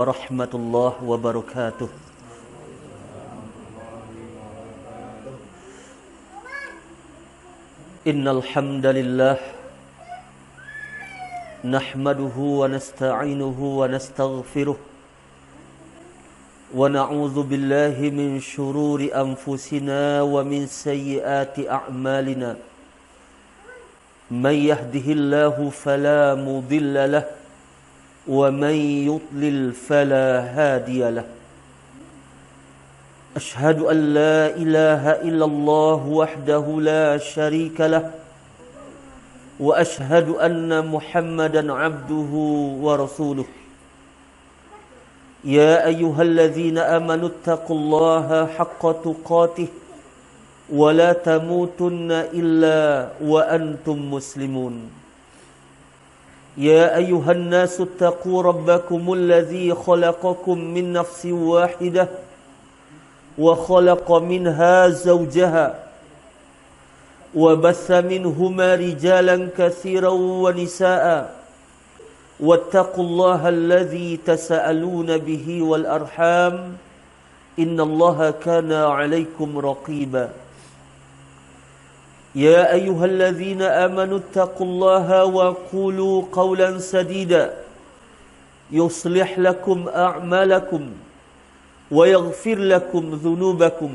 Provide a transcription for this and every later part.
warahmatullahi wabarakatuh. Innal hamdalillah nahmaduhu wa nasta'inuhu wa nastaghfiruh wa na'udzu billahi min shururi anfusina wa min sayyiati a'malina. Man yahdihillahu fala mudilla lahu wa man yudlil fala hadiya lahu. Ashhadu an la ilaha illallah wahdahu la sharika lahu wa ashhadu anna Muhammadan abduhu wa rasuluh. Ya ayyuhalladzina amanu taqullaha haqqa tuqatih wa la tamutunna illa wa antum muslimun. يا أيها الناس اتقوا ربكم الذي خلقكم من نفس واحدة وخلق منها زوجها وبث منهما رجالا كثيرا ونساء واتقوا الله الذي تساءلون به والأرحام إن الله كان عليكم رقيبا. يا أيها الذين آمنوا اتقوا الله وقولوا قولا سديدا يصلح لكم أعمالكم ويغفر لكم ذنوبكم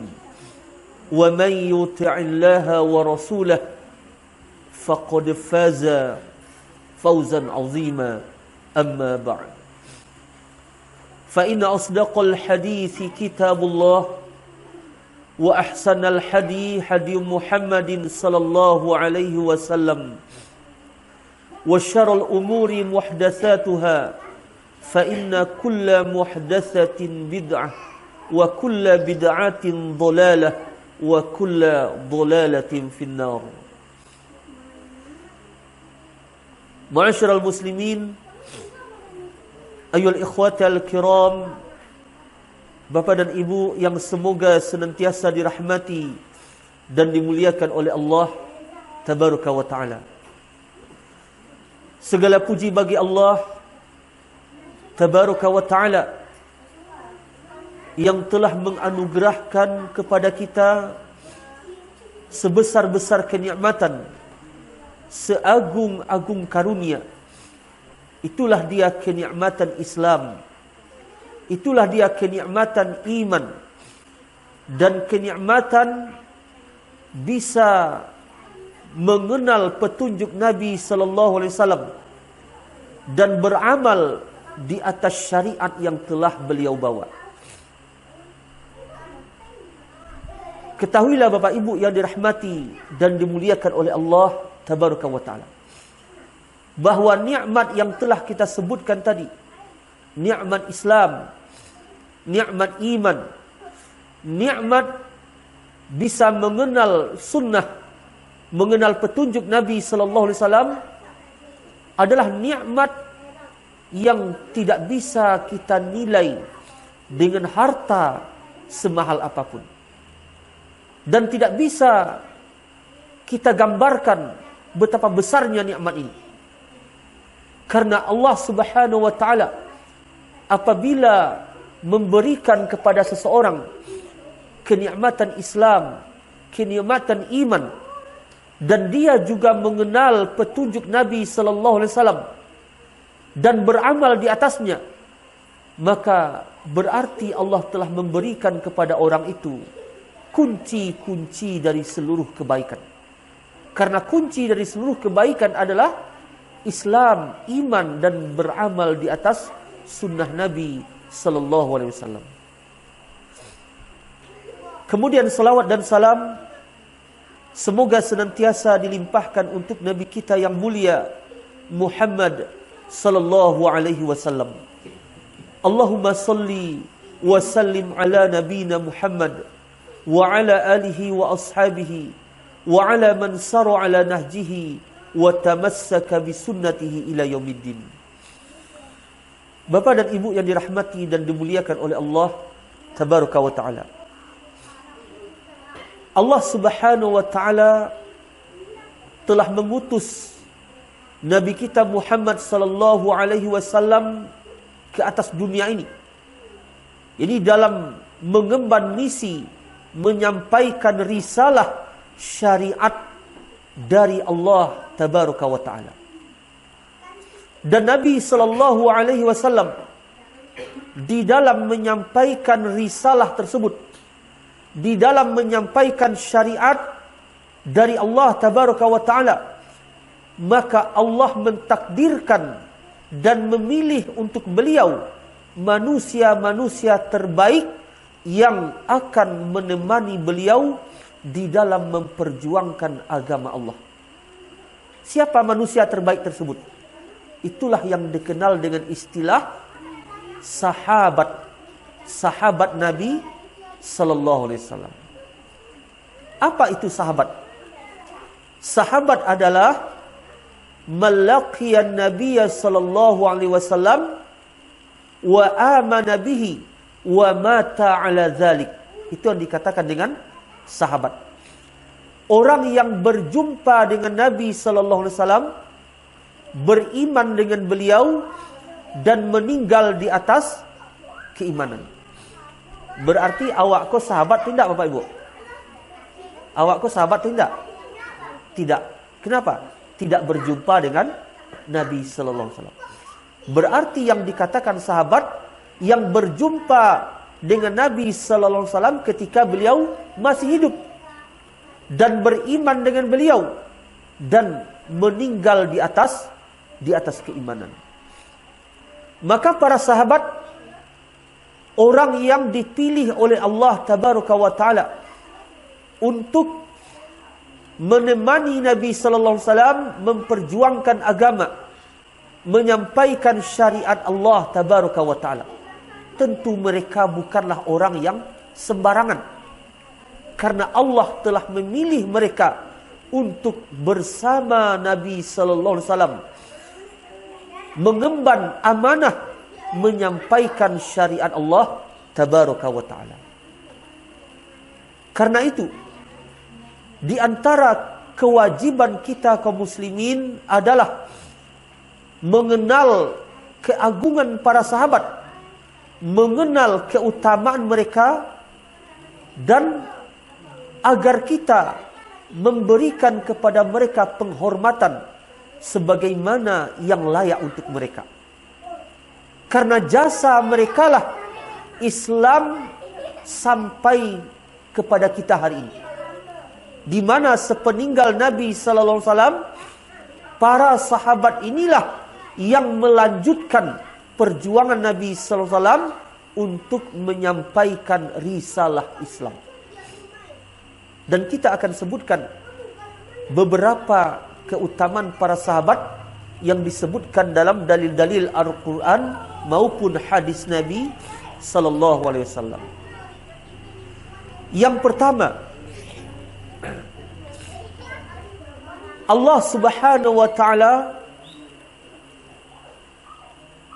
ومن يطع الله ورسوله فقد فاز فوزا عظيما. أما بعد فإن أصدق الحديث كتاب الله وأحسن الحدي حدي محمد صلى الله عليه وسلم وشر الأمور محدثاتها فإن كل محدثة بدعة وكل بدعة ضلالة وكل ضلالة في النار. معاشر المسلمين أيها الإخوة الكرام, Bapa dan Ibu yang semoga senantiasa dirahmati dan dimuliakan oleh Allah Tabaraka wa Ta'ala. Segala puji bagi Allah Tabaraka wa Ta'ala yang telah menganugerahkan kepada kita sebesar-besar kenikmatan, seagung-agung karunia. Itulah dia kenikmatan Islam. Itulah dia kenikmatan iman dan kenikmatan bisa mengenal petunjuk Nabi sallallahu alaihi wasallam dan beramal di atas syariat yang telah beliau bawa. Ketahuilah Bapak Ibu yang dirahmati dan dimuliakan oleh Allah Tabaraka wa Ta'ala, bahawa nikmat yang telah kita sebutkan tadi, nikmat Islam, nikmat iman, nikmat bisa mengenal sunnah, mengenal petunjuk Nabi sallallahu alaihi wasallam, adalah nikmat yang tidak bisa kita nilai dengan harta semahal apapun, dan tidak bisa kita gambarkan betapa besarnya nikmat ini. Karena Allah Subhanahu wa Ta'ala apabila memberikan kepada seseorang kenikmatan Islam, kenikmatan iman, dan dia juga mengenal petunjuk Nabi sallallahu alaihi wasallam dan beramal di atasnya, maka berarti Allah telah memberikan kepada orang itu kunci-kunci dari seluruh kebaikan. Karena kunci dari seluruh kebaikan adalah Islam, iman, dan beramal di atas sunnah Nabi sallallahu alaihi wasallam. Kemudian salawat dan salam semoga senantiasa dilimpahkan untuk Nabi kita yang mulia Muhammad sallallahu alaihi wasallam. Allahumma salli wa sallim ala nabiyina Muhammad wa ala alihi wa ashabihi wa ala man sara ala nahjihi wa tamassaka bi sunnatihi ila yaumiddin. Bapa dan Ibu yang dirahmati dan dimuliakan oleh Allah Tabaraka wa Ta'ala, Allah Subhanahu wa Ta'ala telah mengutus Nabi kita Muhammad sallallahu alaihi wasallam ke atas dunia ini. Jadi dalam mengemban misi menyampaikan risalah syariat dari Allah tabaraka wa taala. Dan Nabi sallallahu alaihi wasallam di dalam menyampaikan risalah tersebut, di dalam menyampaikan syariat dari Allah tabaraka wa taala, maka Allah mentakdirkan dan memilih untuk beliau manusia-manusia terbaik yang akan menemani beliau di dalam memperjuangkan agama Allah. Siapa manusia terbaik tersebut? Itulah yang dikenal dengan istilah sahabat. Sahabat Nabi sallallahu alaihi wasallam. Apa itu sahabat? Sahabat adalah malaqiyan Nabiy sallallahu alaihi wasallam wa amana bihi wa mata ala dzalik. Itu yang dikatakan dengan sahabat. Orang yang berjumpa dengan Nabi sallallahu alaihi wasallam, beriman dengan beliau dan meninggal di atas keimanan. Berarti awak ko sahabat tidak Bapak Ibu? Awak ko sahabat tidak? Tidak. Kenapa? Tidak berjumpa dengan Nabi sallallahu alaihi wasallam. Berarti yang dikatakan sahabat yang berjumpa dengan Nabi sallallahu alaihi wasallam ketika beliau masih hidup dan beriman dengan beliau dan meninggal di atas keimanan. Maka para sahabat orang yang dipilih oleh Allah tabaraka wa taala untuk menemani Nabi sallallahu alaihi wasallam memperjuangkan agama, menyampaikan syariat Allah tabaraka wa taala. Tentu mereka bukanlah orang yang sembarangan. Karena Allah telah memilih mereka untuk bersama Nabi sallallahu alaihi wasallam mengemban amanah menyampaikan syariat Allah tabaraka wa taala. Karena itu, di antara kewajiban kita kaum muslimin adalah mengenal keagungan para sahabat, mengenal keutamaan mereka, dan agar kita memberikan kepada mereka penghormatan sebagaimana yang layak untuk mereka. Karena jasa mereka lah Islam sampai kepada kita hari ini. Di mana sepeninggal Nabi sallallahu alaihi wasallam, para sahabat inilah yang melanjutkan perjuangan Nabi sallallahu alaihi wasallam untuk menyampaikan risalah Islam. Dan kita akan sebutkan beberapa keutamaan para sahabat yang disebutkan dalam dalil-dalil Al-Quran maupun hadis Nabi sallallahu alaihi wasallam. Yang pertama, Allah Subhanahu wa taala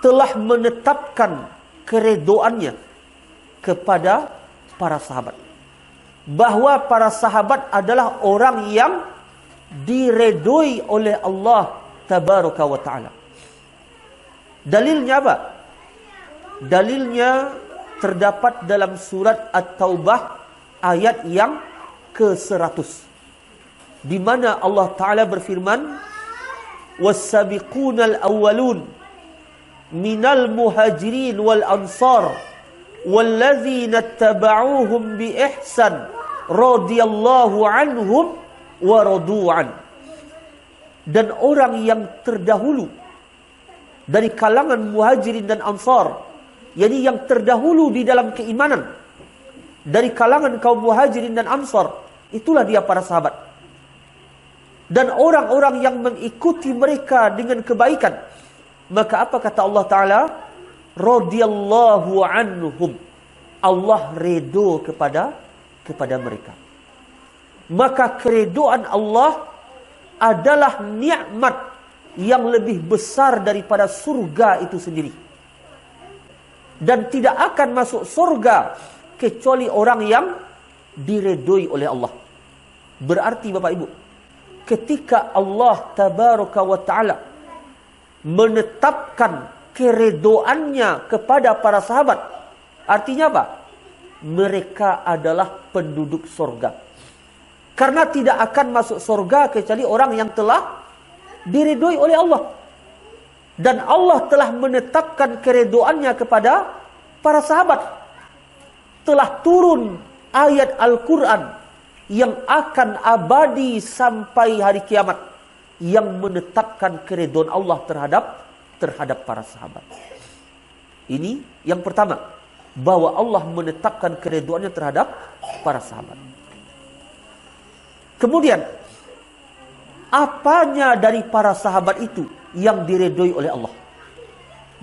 telah menetapkan keredoannya kepada para sahabat. Bahwa para sahabat adalah orang yang diredoi oleh Allah tabaraka wa taala. Dalilnya apa? Dalilnya terdapat dalam surat At-Taubah ayat yang ke-100, di mana Allah taala berfirman, was-sabiqunal awwalun minal muhajirin wal ansar walladzina ittaba'uuhum bi ihsan radhiyallahu anhum wa radu'an. Dan orang yang terdahulu dari kalangan muhajirin dan ansar, yakni yang terdahulu di dalam keimanan dari kalangan kaum muhajirin dan ansar, itulah dia para sahabat. Dan orang-orang yang mengikuti mereka dengan kebaikan, maka apa kata Allah Ta'ala? Radhiyallahu anhum. Allah redha kepada mereka. Maka keredoan Allah adalah nikmat yang lebih besar daripada surga itu sendiri. Dan tidak akan masuk surga kecuali orang yang diredoi oleh Allah. Berarti Bapak Ibu, ketika Allah tabaraka wa ta'ala menetapkan keredoannya kepada para sahabat. Artinya apa? Mereka adalah penduduk sorga. Karena tidak akan masuk sorga kecuali orang yang telah diridhoi oleh Allah. Dan Allah telah menetapkan keredoannya kepada para sahabat. Telah turun ayat Al-Quran yang akan abadi sampai hari kiamat, yang menetapkan keredoan Allah terhadap para sahabat. Ini yang pertama, bahwa Allah menetapkan keredoannya terhadap para sahabat. Kemudian, apanya dari para sahabat itu yang diredoi oleh Allah?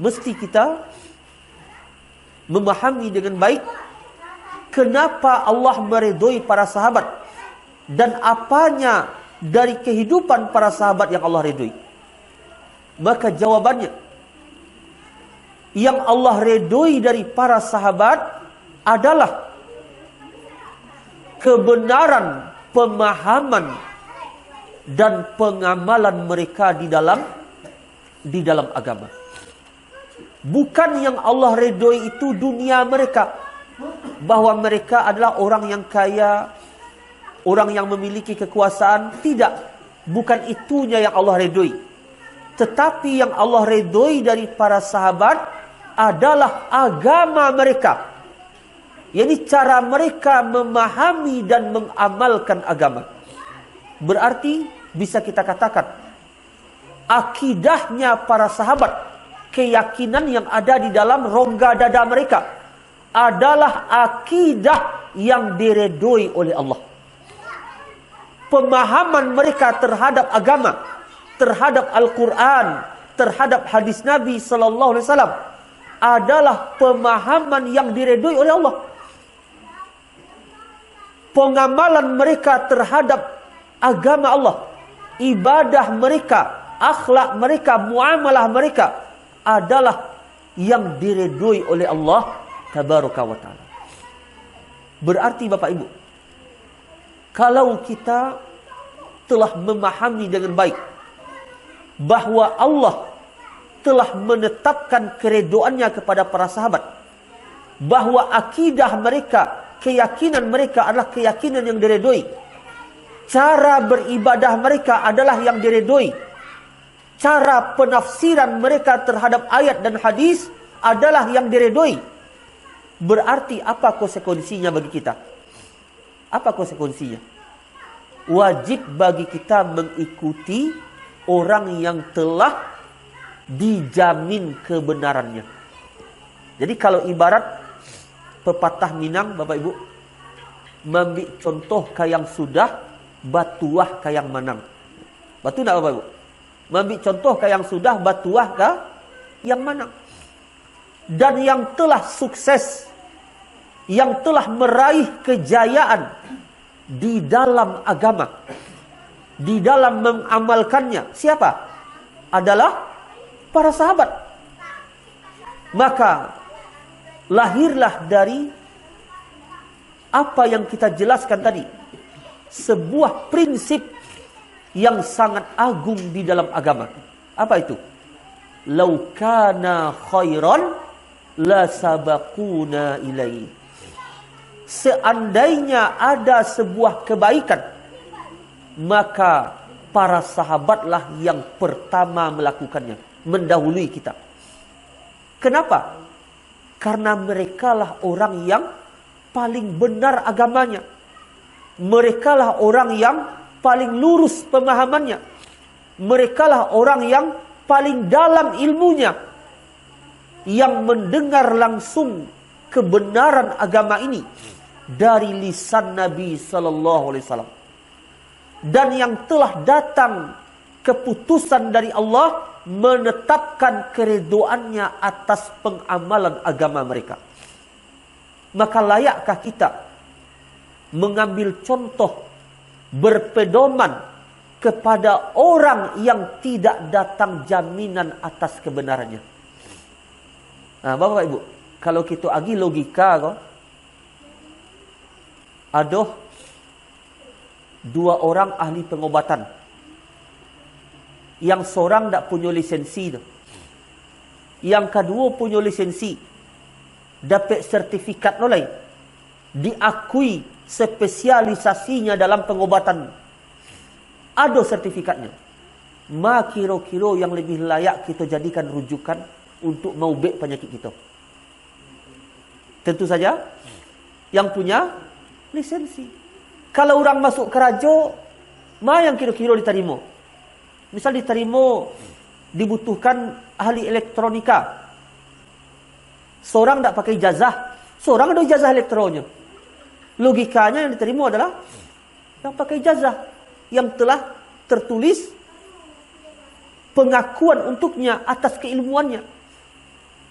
Mesti kita memahami dengan baik kenapa Allah meredoi para sahabat dan apanya dari kehidupan para sahabat yang Allah redoi. Maka jawabannya, yang Allah redoi dari para sahabat adalah kebenaran pemahaman dan pengamalan mereka di dalam agama. Bukan yang Allah redoi itu dunia mereka, bahwa mereka adalah orang yang kaya, orang yang memiliki kekuasaan. Tidak, bukan itunya yang Allah redoi. Tetapi yang Allah redoi dari para sahabat adalah agama mereka. Yakni cara mereka memahami dan mengamalkan agama. Berarti bisa kita katakan akidahnya para sahabat, keyakinan yang ada di dalam rongga dada mereka adalah akidah yang diredoi oleh Allah. Pemahaman mereka terhadap agama, terhadap Al-Quran, terhadap hadis Nabi Sallallahu Alaihi Wasallam adalah pemahaman yang diredoi oleh Allah. Pengamalan mereka terhadap agama Allah, ibadah mereka, akhlak mereka, muamalah mereka adalah yang diredoi oleh Allah Tabaraka wa Ta'ala. Berarti Bapak Ibu, kalau kita telah memahami dengan baik bahwa Allah telah menetapkan keredoannya kepada para sahabat, bahwa akidah mereka, keyakinan mereka adalah keyakinan yang diredoi, cara beribadah mereka adalah yang diredoi, cara penafsiran mereka terhadap ayat dan hadis adalah yang diredoi. Berarti apa konsekuensinya bagi kita? Apa konsekuensinya? Wajib bagi kita mengikuti orang yang telah dijamin kebenarannya. Jadi kalau ibarat pepatah Minang, Bapak Ibu, ambil contoh kayang sudah, batuah kayang manang. Batu nak Bapak Ibu? Ambil contoh kayang sudah, batuah ke yang manang. Dan yang telah sukses, yang telah meraih kejayaan di dalam agama, di dalam mengamalkannya, siapa? Adalah para sahabat. Maka lahirlah dari apa yang kita jelaskan tadi sebuah prinsip yang sangat agung di dalam agama. Apa itu? Lau kana khairan la sabaquna ilaihi. Seandainya ada sebuah kebaikan, maka para sahabatlah yang pertama melakukannya, mendahului kita. Kenapa? Karena merekalah orang yang paling benar agamanya. Merekalah orang yang paling lurus pemahamannya. Merekalah orang yang paling dalam ilmunya, yang mendengar langsung kebenaran agama ini dari lisan Nabi Sallallahu Alaihi Wasallam, dan yang telah datang keputusan dari Allah menetapkan keredoannya atas pengamalan agama mereka. Maka layakkah kita mengambil contoh, berpedoman kepada orang yang tidak datang jaminan atas kebenarannya? Nah, Bapak Ibu, kalau kita agi logika kok, aduh, dua orang ahli pengobatan, yang seorang tak punya lisensi tu. Yang kedua punya lisensi. Dapat sertifikat nolai. Diakui spesialisasinya dalam pengobatan. Ada sertifikatnya. Ma kira-kira yang lebih layak kita jadikan rujukan untuk maubek penyakit kita. Tentu saja yang punya lisensi. Kalau orang masuk keraja, ma yang kira-kira diterima. Misal diterima dibutuhkan ahli elektronika. Seorang tak pakai ijazah, seorang ada ijazah elektronya. Logikanya yang diterima adalah yang pakai ijazah, yang telah tertulis pengakuan untuknya atas keilmuannya.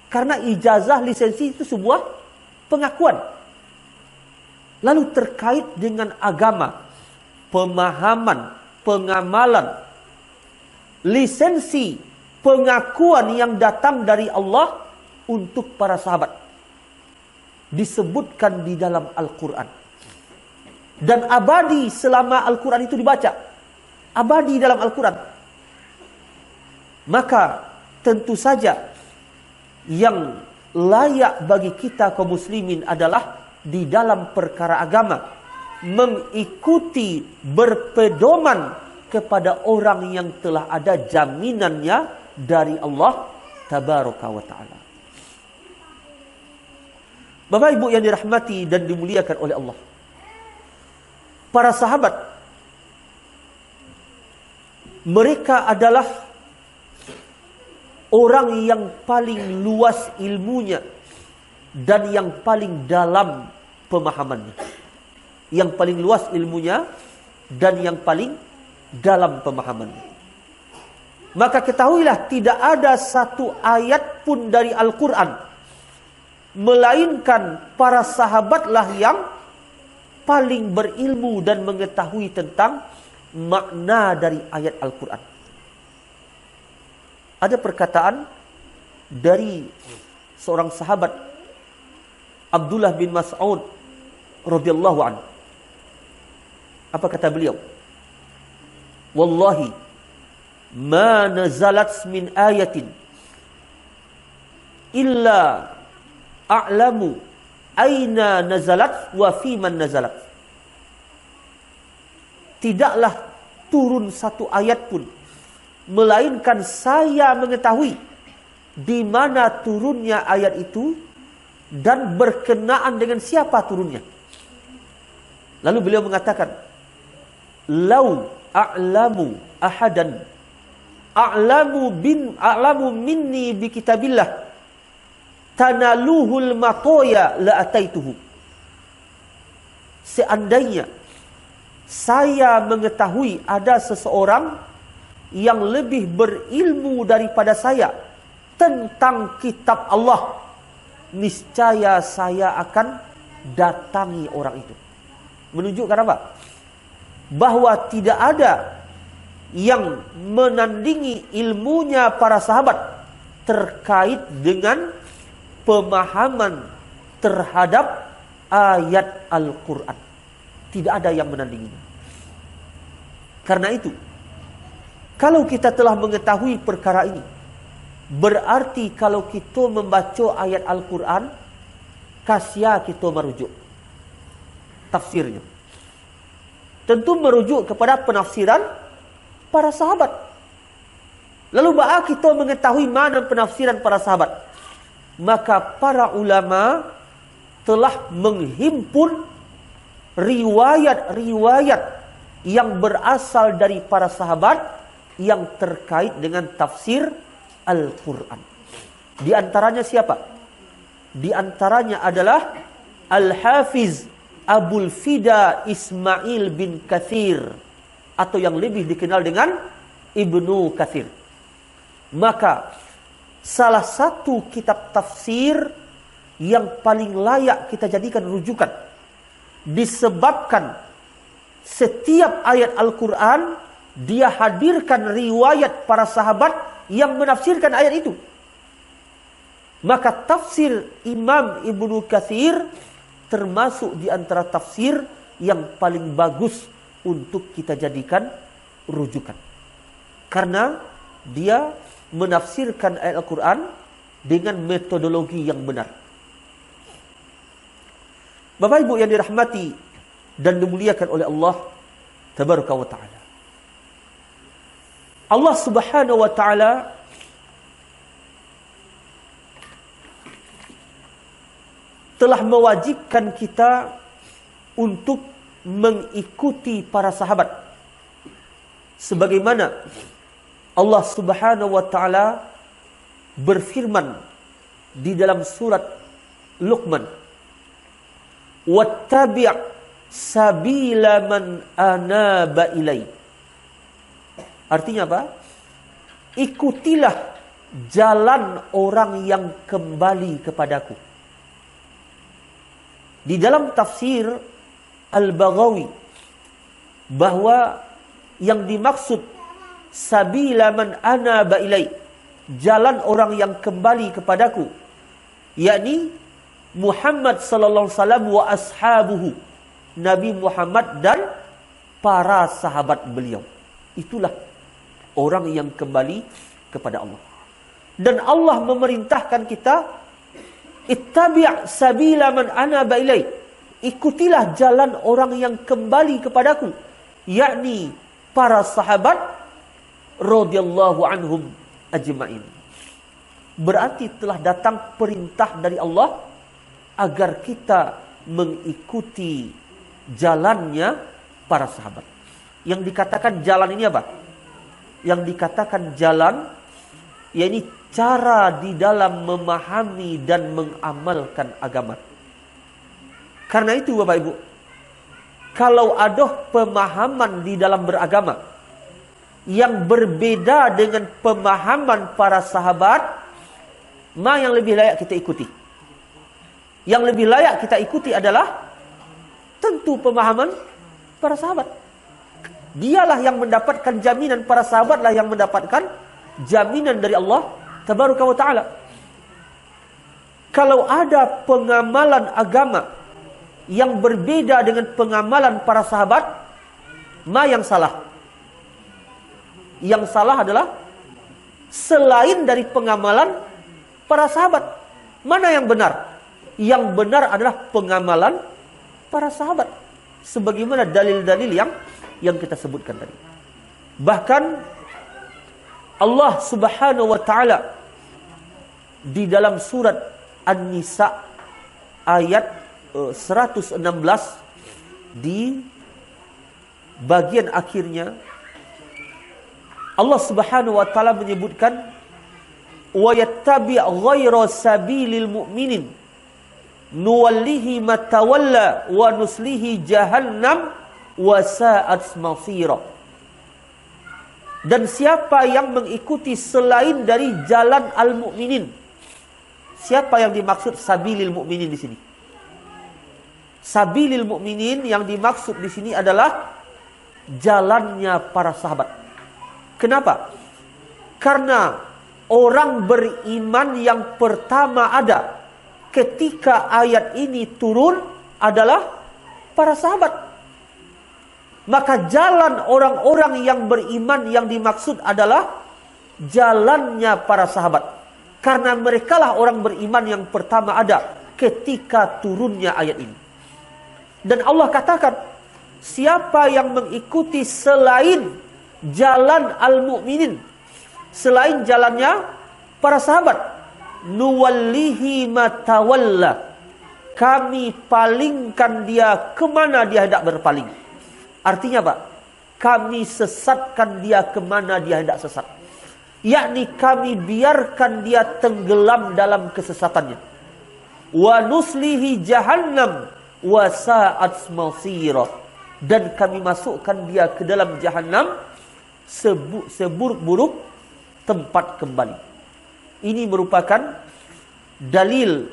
Karena ijazah lisensi itu sebuah pengakuan. Lalu terkait dengan agama, pemahaman, pengamalan, lisensi, pengakuan yang datang dari Allah untuk para sahabat. Disebutkan di dalam Al-Quran. Dan abadi selama Al-Quran itu dibaca. Abadi dalam Al-Quran. Maka tentu saja yang layak bagi kita kaum muslimin adalah di dalam perkara agama mengikuti, berpedoman kepada orang yang telah ada jaminannya dari Allah tabaraka wa ta'ala. Bapak Ibu yang dirahmati dan dimuliakan oleh Allah, para sahabat mereka adalah orang yang paling luas ilmunya dan yang paling dalam pemahamannya. Yang paling luas ilmunya dan yang paling dalam pemahamannya. Maka ketahuilah tidak ada satu ayat pun dari Al-Quran melainkan para sahabatlah yang paling berilmu dan mengetahui tentang makna dari ayat Al-Quran. Ada perkataan dari seorang sahabat Abdullah bin Mas'ud radhiyallahu anhu. Apa kata beliau? Wallahi ma nazalat min ayatin illa a'lamu aina nazalat wa fi man nazalat. Tidaklah turun satu ayat pun melainkan saya mengetahui di mana turunnya ayat itu dan berkenaan dengan siapa turunnya. Lalu beliau mengatakan, "Lau a'lamu ahadan a'lamu minni bi kitabillah tanaluhul matoya la ataituhu." Seandainya saya mengetahui ada seseorang yang lebih berilmu daripada saya tentang kitab Allah, niscaya saya akan datangi orang itu. Menunjukkan apa? Bahwa tidak ada yang menandingi ilmunya para sahabat terkait dengan pemahaman terhadap ayat Al-Quran. Tidak ada yang menandinginya. Karena itu, kalau kita telah mengetahui perkara ini, berarti kalau kita membaca ayat Al-Quran, kasya kita merujuk tafsirnya. Tentu merujuk kepada penafsiran para sahabat. Lalu bagaimana kita mengetahui mana penafsiran para sahabat? Maka para ulama telah menghimpun riwayat-riwayat yang berasal dari para sahabat yang terkait dengan tafsir Al-Quran. Di antaranya siapa? Di antaranya adalah Al-Hafiz Abul Fida Ismail bin Kathir, atau yang lebih dikenal dengan Ibnu Kathir. Maka salah satu kitab tafsir yang paling layak kita jadikan rujukan, disebabkan setiap ayat Al-Quran dia hadirkan riwayat para sahabat yang menafsirkan ayat itu. Maka tafsir Imam Ibnu Kathir termasuk di antara tafsir yang paling bagus untuk kita jadikan rujukan. Karena dia menafsirkan ayat Al-Quran dengan metodologi yang benar. Bapak Ibu yang dirahmati dan dimuliakan oleh Allah Tabaraka wa Ta'ala. Allah Subhanahu wa Ta'ala telah mewajibkan kita untuk mengikuti para sahabat. Sebagaimana Allah Subhanahu wa Ta'ala berfirman di dalam surat Luqman, "Wattabi' sabila man anaba ilai." Artinya apa? Ikutilah jalan orang yang kembali kepadaku. Di dalam tafsir Al-Baghawi bahwa yang dimaksud sabila man anaba ilai, jalan orang yang kembali kepadaku, yakni Muhammad sallallahu alaihi wasallam wa ashabuhu, Nabi Muhammad dan para sahabat beliau. Itulah orang yang kembali kepada Allah. Dan Allah memerintahkan kita, ittabi' sabila man anaba ilai, ikutilah jalan orang yang kembali kepadaku, yakni para sahabat radhiyallahu anhum ajma'in. Berarti telah datang perintah dari Allah agar kita mengikuti jalannya para sahabat. Yang dikatakan jalan ini apa? Yang dikatakan jalan, yakni cara di dalam memahami dan mengamalkan agama. Karena itu Bapak Ibu, kalau ada pemahaman di dalam beragama yang berbeda dengan pemahaman para sahabat, mana yang lebih layak kita ikuti? Yang lebih layak kita ikuti adalah tentu pemahaman para sahabat. Dialah yang mendapatkan jaminan, para sahabatlah yang mendapatkan jaminan dari Allah Tabaraka wa Ta'ala. Kalau ada pengamalan agama yang berbeda dengan pengamalan para sahabat, mana yang salah? Yang salah adalah selain dari pengamalan para sahabat. Mana yang benar? Yang benar adalah pengamalan para sahabat. Sebagaimana dalil-dalil yang kita sebutkan tadi. Bahkan Allah Subhanahu wa Ta'ala di dalam surat An-Nisa ayat 116 di bagian akhirnya Allah Subhanahu wa Ta'ala menyebutkan, wa yattabi' ghaira sabilil mu'minin nuwallihi ma tawalla wa nuslihi jahannam wa sa'at masira. Dan siapa yang mengikuti selain dari jalan al-mu'minin? Siapa yang dimaksud sabilil mu'minin di sini? Sabilil mu'minin yang dimaksud di sini adalah jalannya para sahabat. Kenapa? Karena orang beriman yang pertama ada ketika ayat ini turun adalah para sahabat. Maka jalan orang-orang yang beriman yang dimaksud adalah jalannya para sahabat. Karena merekalah orang beriman yang pertama ada ketika turunnya ayat ini. Dan Allah katakan, siapa yang mengikuti selain jalan al-mu'minin, selain jalannya para sahabat, nuwallihi ma tawalla, kami palingkan dia kemana dia hendak berpaling. Artinya apa? Kami sesatkan dia kemana dia hendak sesat. Yakni kami biarkan dia tenggelam dalam kesesatannya. Wa nuslihi jahannam wa sa'at masira, dan kami masukkan dia ke dalam jahannam seburuk-buruk tempat kembali. Ini merupakan dalil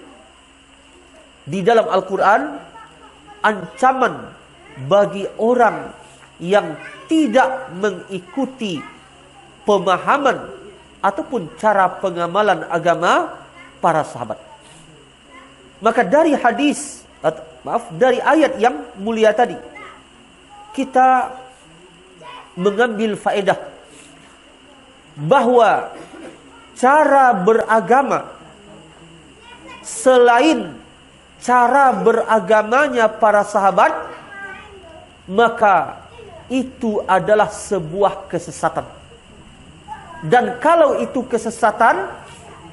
di dalam Al-Quran ancaman bagi orang yang tidak mengikuti pemahaman ataupun cara pengamalan agama para sahabat. Maka dari dari ayat yang mulia tadi, kita mengambil faedah bahwa cara beragama selain cara beragamanya para sahabat, maka itu adalah sebuah kesesatan. Dan kalau itu kesesatan,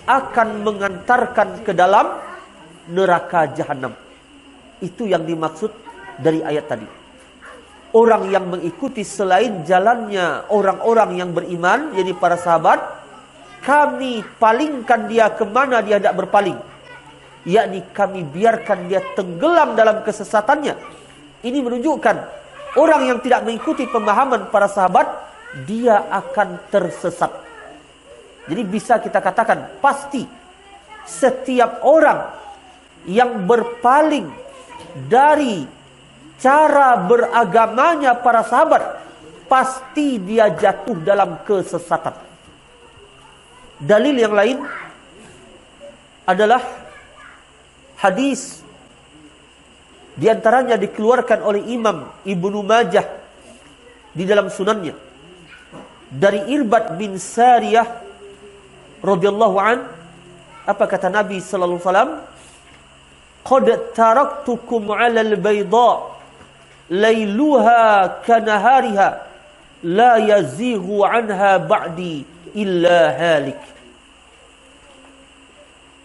akan mengantarkan ke dalam neraka jahanam. Itu yang dimaksud dari ayat tadi. Orang yang mengikuti selain jalannya orang-orang yang beriman, yakni para sahabat, kami palingkan dia kemana dia tidak berpaling, yakni kami biarkan dia tenggelam dalam kesesatannya. Ini menunjukkan orang yang tidak mengikuti pemahaman para sahabat, dia akan tersesat. Jadi bisa kita katakan pasti setiap orang yang berpaling dari cara beragamanya para sahabat, pasti dia jatuh dalam kesesatan. Dalil yang lain adalah hadis, di antaranya dikeluarkan oleh Imam Ibnu Majah di dalam sunannya, dari Irbad bin Sariyah radhiyallahu an. Apa kata Nabi sallallahu alaihi wasallam? Qad taraktukum 'alal bayda lailuha kanahariha la yazighu anha ba'di illa halik.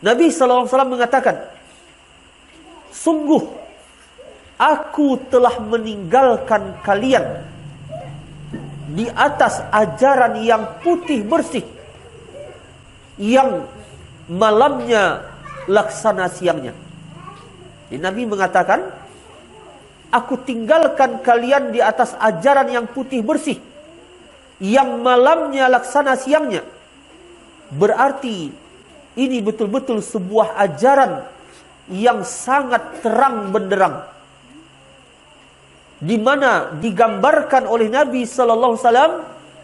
Nabi sallallahu alaihi wasallam mengatakan, sungguh aku telah meninggalkan kalian di atas ajaran yang putih bersih, yang malamnya laksana siangnya. Jadi Nabi mengatakan, aku tinggalkan kalian di atas ajaran yang putih bersih, yang malamnya laksana siangnya. Berarti ini betul-betul sebuah ajaran yang sangat terang benderang, di mana digambarkan oleh Nabi sallallahu alaihi wasallam,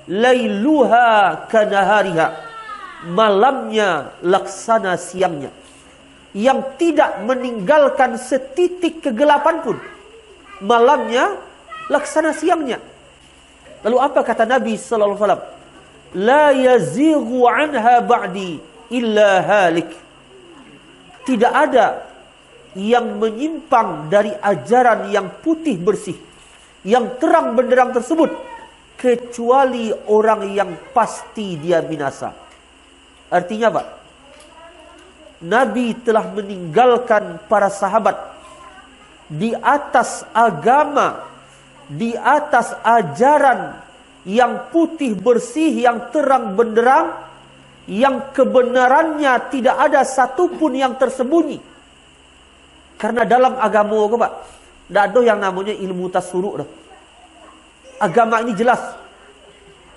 lailuha kanahariha, malamnya laksana siangnya, yang tidak meninggalkan setitik kegelapan pun. Malamnya laksana siangnya. Lalu apa kata Nabi sallallahu alaihi wasallam? La yazighu anha ba'di illa halik. Tidak ada yang menyimpang dari ajaran yang putih bersih, yang terang benderang tersebut, kecuali orang yang pasti dia binasa. Artinya apa? Nabi telah meninggalkan para sahabat di atas agama, di atas ajaran yang putih bersih, yang terang benderang, yang kebenarannya tidak ada satupun yang tersembunyi. Karena dalam agama apa Pak? Tidak ada yang namanya ilmu tasuruk dah. Agama ini jelas,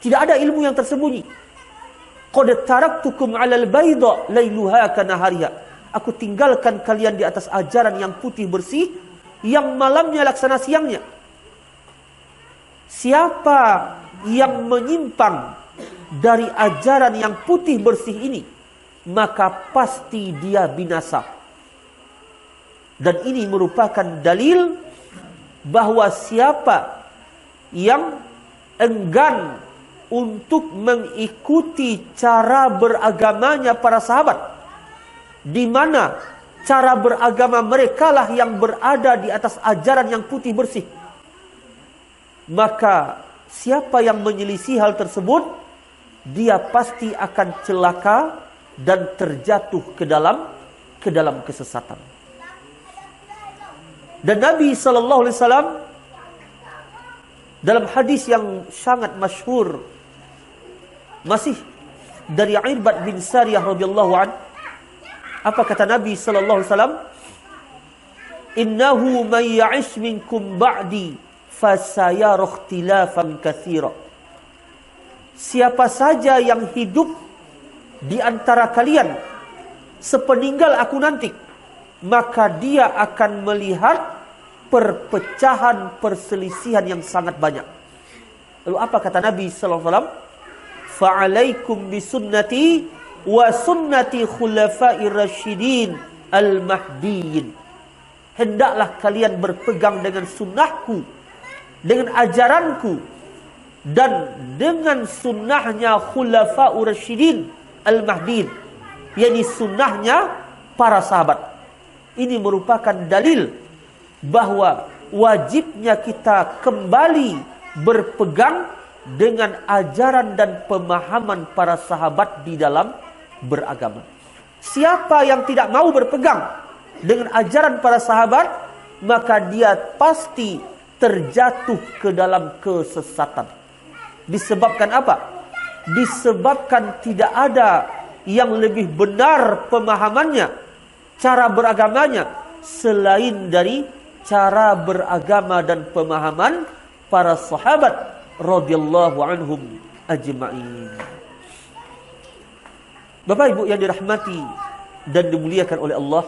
tidak ada ilmu yang tersembunyi. Qad taraktukum 'alal bayda lailuha kanahariha. Aku tinggalkan kalian di atas ajaran yang putih bersih, yang malamnya laksana siangnya. Siapa yang menyimpang dari ajaran yang putih bersih ini, maka pasti dia binasa. Dan ini merupakan dalil bahwa siapa yang enggan untuk mengikuti cara beragamanya para sahabat, di mana cara beragama mereka lah yang berada di atas ajaran yang putih bersih, maka siapa yang menyelisih hal tersebut, dia pasti akan celaka dan terjatuh ke dalam kesesatan. Dan Nabi sallallahu alaihi wasallam dalam hadis yang sangat masyhur, masih dari Irbad bin Sariyah radhiyallahu an, apa kata Nabi sallallahu alaihi wasallam? Innahu man ya'ish minkum ba'di fasayara ikhtilafan katsira. Siapa saja yang hidup di antara kalian sepeninggal aku nanti, maka dia akan melihat perpecahan, perselisihan yang sangat banyak. Lalu apa kata Nabi sallallahu alaihi wasallam? Fa'alaikum bisunnati wa sunnati khulafa'ir rasyidin al-mahdiyyin. Hendaklah kalian berpegang dengan sunnahku, dengan ajaranku, dan dengan sunnahnya khulafa'ur rasyidin al-mahdiyyin, yakni sunnahnya para sahabat. Ini merupakan dalil bahwa wajibnya kita kembali berpegang dengan ajaran dan pemahaman para sahabat di dalam beragama. Siapa yang tidak mau berpegang dengan ajaran para sahabat, maka dia pasti terjatuh ke dalam kesesatan. Disebabkan apa? Disebabkan tidak ada yang lebih benar pemahamannya, cara beragamanya, selain dari cara beragama dan pemahaman para sahabat radhiyallahu anhum ajma'in. Bapak Ibu yang dirahmati dan dimuliakan oleh Allah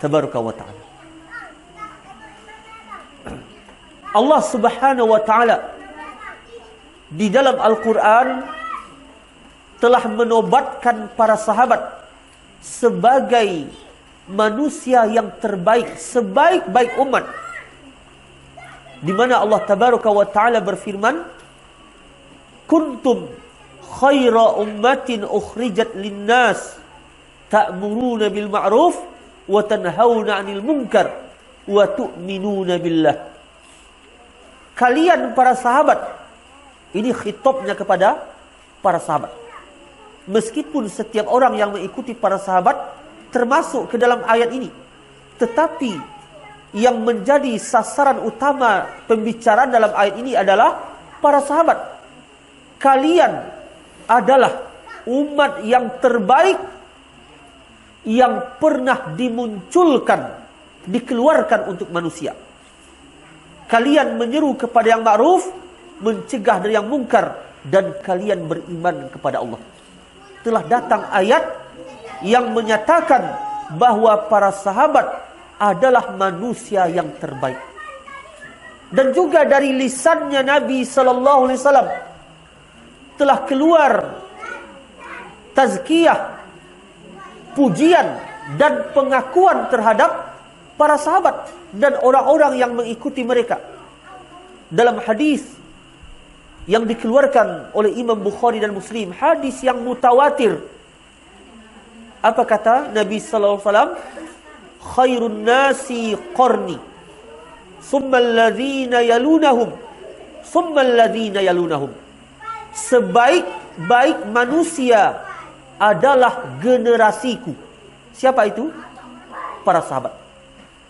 tabaraka wa ta'ala. Allah Subhanahu wa ta'ala di dalam Al-Quran telah menobatkan para sahabat sebagai manusia yang terbaik, sebaik-baik umat. Di mana Allah Tabaraka wa Ta'ala berfirman, "Kuntum khaira ummatin ukhrijat linnas ta'muruna bil ma'ruf wa tanhauna 'anil munkar wa tu'minuna billah." Kalian para sahabat, ini khitabnya kepada para sahabat. Meskipun setiap orang yang mengikuti para sahabat termasuk ke dalam ayat ini, tetapi yang menjadi sasaran utama pembicaraan dalam ayat ini adalah para sahabat. Kalian adalah umat yang terbaik yang pernah dimunculkan, dikeluarkan untuk manusia. Kalian menyeru kepada yang ma'ruf, mencegah dari yang mungkar, dan kalian beriman kepada Allah. Telah datang ayat yang menyatakan bahwa para sahabat adalah manusia yang terbaik. Dan juga dari lisannya Nabi sallallahu alaihi wasallam telah keluar tazkiyah, pujian dan pengakuan terhadap para sahabat dan orang-orang yang mengikuti mereka. Dalam hadis yang dikeluarkan oleh Imam Bukhari dan Muslim, hadis yang mutawatir, apa kata Nabi sallallahu alaihi wasallam? Khairun nasi qarni, summa alladhina yalunahum, summa alladhina yalunahum. Sebaik-baik manusia adalah generasiku. Siapa itu? Para sahabat.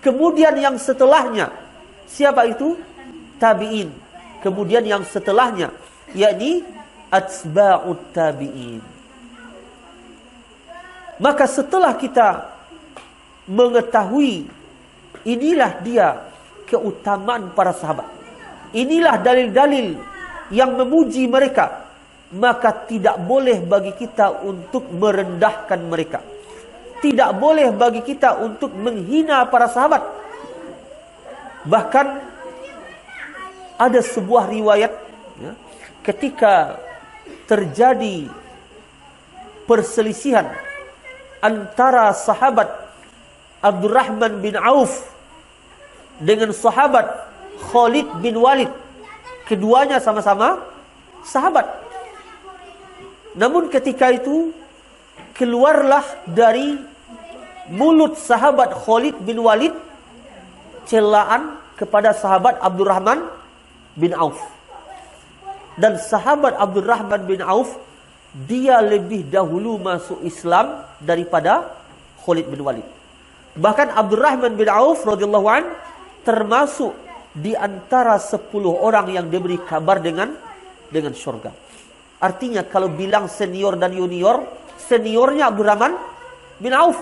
Kemudian yang setelahnya, siapa itu? Tabi'in. Kemudian yang setelahnya, yakni atsba'ut tabi'in. Maka setelah kita mengetahui inilah dia keutamaan para sahabat, inilah dalil-dalil yang memuji mereka, maka tidak boleh bagi kita untuk merendahkan mereka. Tidak boleh bagi kita untuk menghina para sahabat. Bahkan ada sebuah riwayat, ya, ketika terjadi perselisihan antara sahabat Abdurrahman bin Auf dengan sahabat Khalid bin Walid. Keduanya sama-sama sahabat. Namun ketika itu keluarlah dari mulut sahabat Khalid bin Walid celaan kepada sahabat Abdurrahman bin Auf. Dan sahabat Abdurrahman bin Auf, dia lebih dahulu masuk Islam daripada Khalid bin Walid. Bahkan Abdurrahman bin Auf radhiyallahu an termasuk di antara 10 orang yang diberi kabar dengan syurga. Artinya kalau bilang senior dan junior, seniornya Abdurrahman bin Auf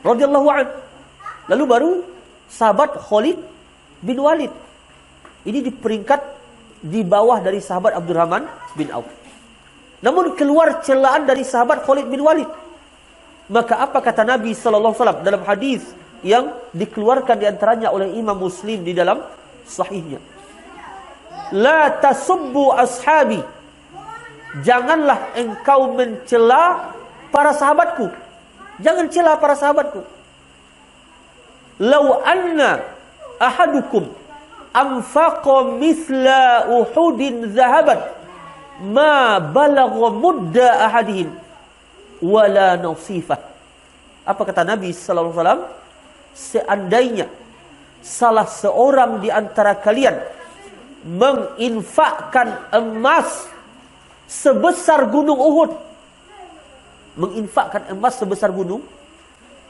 radhiyallahu an. Lalu baru sahabat Khalid bin Walid. Ini di peringkat di bawah dari sahabat Abdurrahman bin Auf. Namun keluar celaan dari sahabat Khalid bin Walid. Maka apa kata Nabi sallallahu alaihi wasallam dalam hadis yang dikeluarkan di antaranya oleh Imam Muslim di dalam sahihnya? La tasubbu ashabi. Janganlah engkau mencela para sahabatku. Jangan cela para sahabatku. Lau anna ahadukum anfaqa mithla Uhudin zahaban ma balagha mudda ahadihim wala nasifah. Apa kata Nabi sallallahu alaihi wasallam? Seandainya salah seorang di antara kalian menginfakkan emas sebesar gunung Uhud, menginfakkan emas sebesar gunung,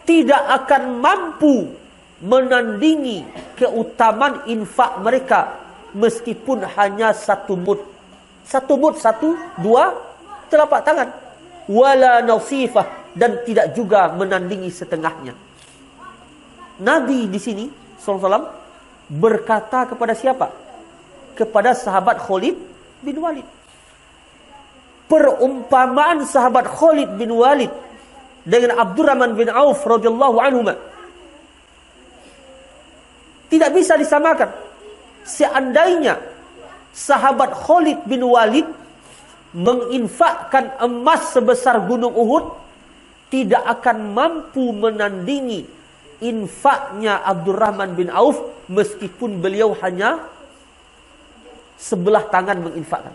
tidak akan mampu menandingi keutamaan infak mereka meskipun hanya satu mud. Satu mud, dua telapak tangan. Wala nasifah, dan tidak juga menandingi setengahnya. Nabi di sini sallallahu alaihi wasallam berkata kepada siapa? Kepada sahabat Khalid bin Walid. Perumpamaan sahabat Khalid bin Walid dengan Abdurrahman bin Auf radhiyallahu anhuma tidak bisa disamakan. Seandainya sahabat Khalid bin Walid menginfakkan emas sebesar gunung Uhud, tidak akan mampu menandingi infaknya Abdurrahman bin Auf meskipun beliau hanya sebelah tangan menginfakkan.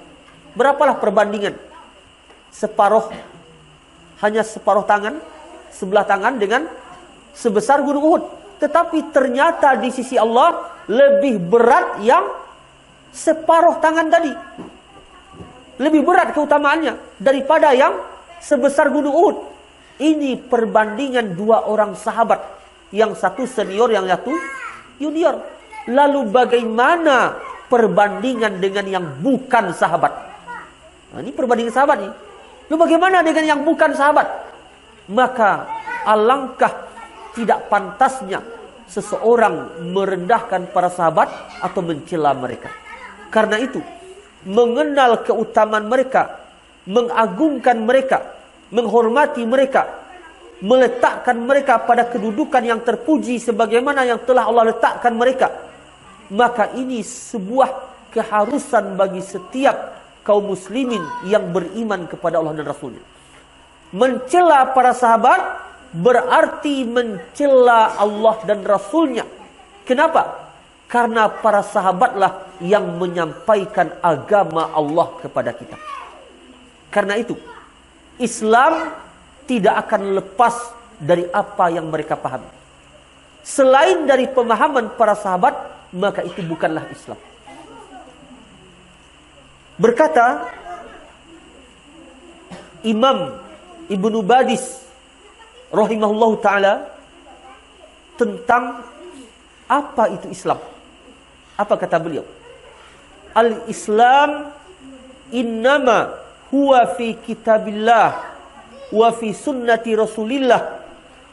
Berapalah perbandingan? Hanya separuh tangan, sebelah tangan dengan sebesar gunung Uhud. Tetapi ternyata di sisi Allah lebih berat yang separuh tangan tadi. Lebih berat keutamaannya daripada yang sebesar gunung Uhud. Ini perbandingan dua orang sahabat. Yang satu senior, yang satu junior. Lalu bagaimana perbandingan dengan yang bukan sahabat? Nah, ini perbandingan sahabat nih. Lalu bagaimana dengan yang bukan sahabat? Maka alangkah tidak pantasnya seseorang merendahkan para sahabat atau mencela mereka. Karena itu, mengenal keutamaan mereka, mengagungkan mereka, menghormati mereka, meletakkan mereka pada kedudukan yang terpuji sebagaimana yang telah Allah letakkan mereka, maka ini sebuah keharusan bagi setiap kaum muslimin yang beriman kepada Allah dan Rasulnya. Mencela para sahabat berarti mencela Allah dan Rasulnya. Kenapa? Karena para sahabatlah yang menyampaikan agama Allah kepada kita. Karena itu, Islam tidak akan lepas dari apa yang mereka pahami. Selain dari pemahaman para sahabat, maka itu bukanlah Islam. Berkata Imam Ibnu Badis rahimahullahu ta'ala tentang apa itu Islam. Apa kata beliau? Al-Islam innama huwa fi kitabillah wa fi sunnati Rasulillah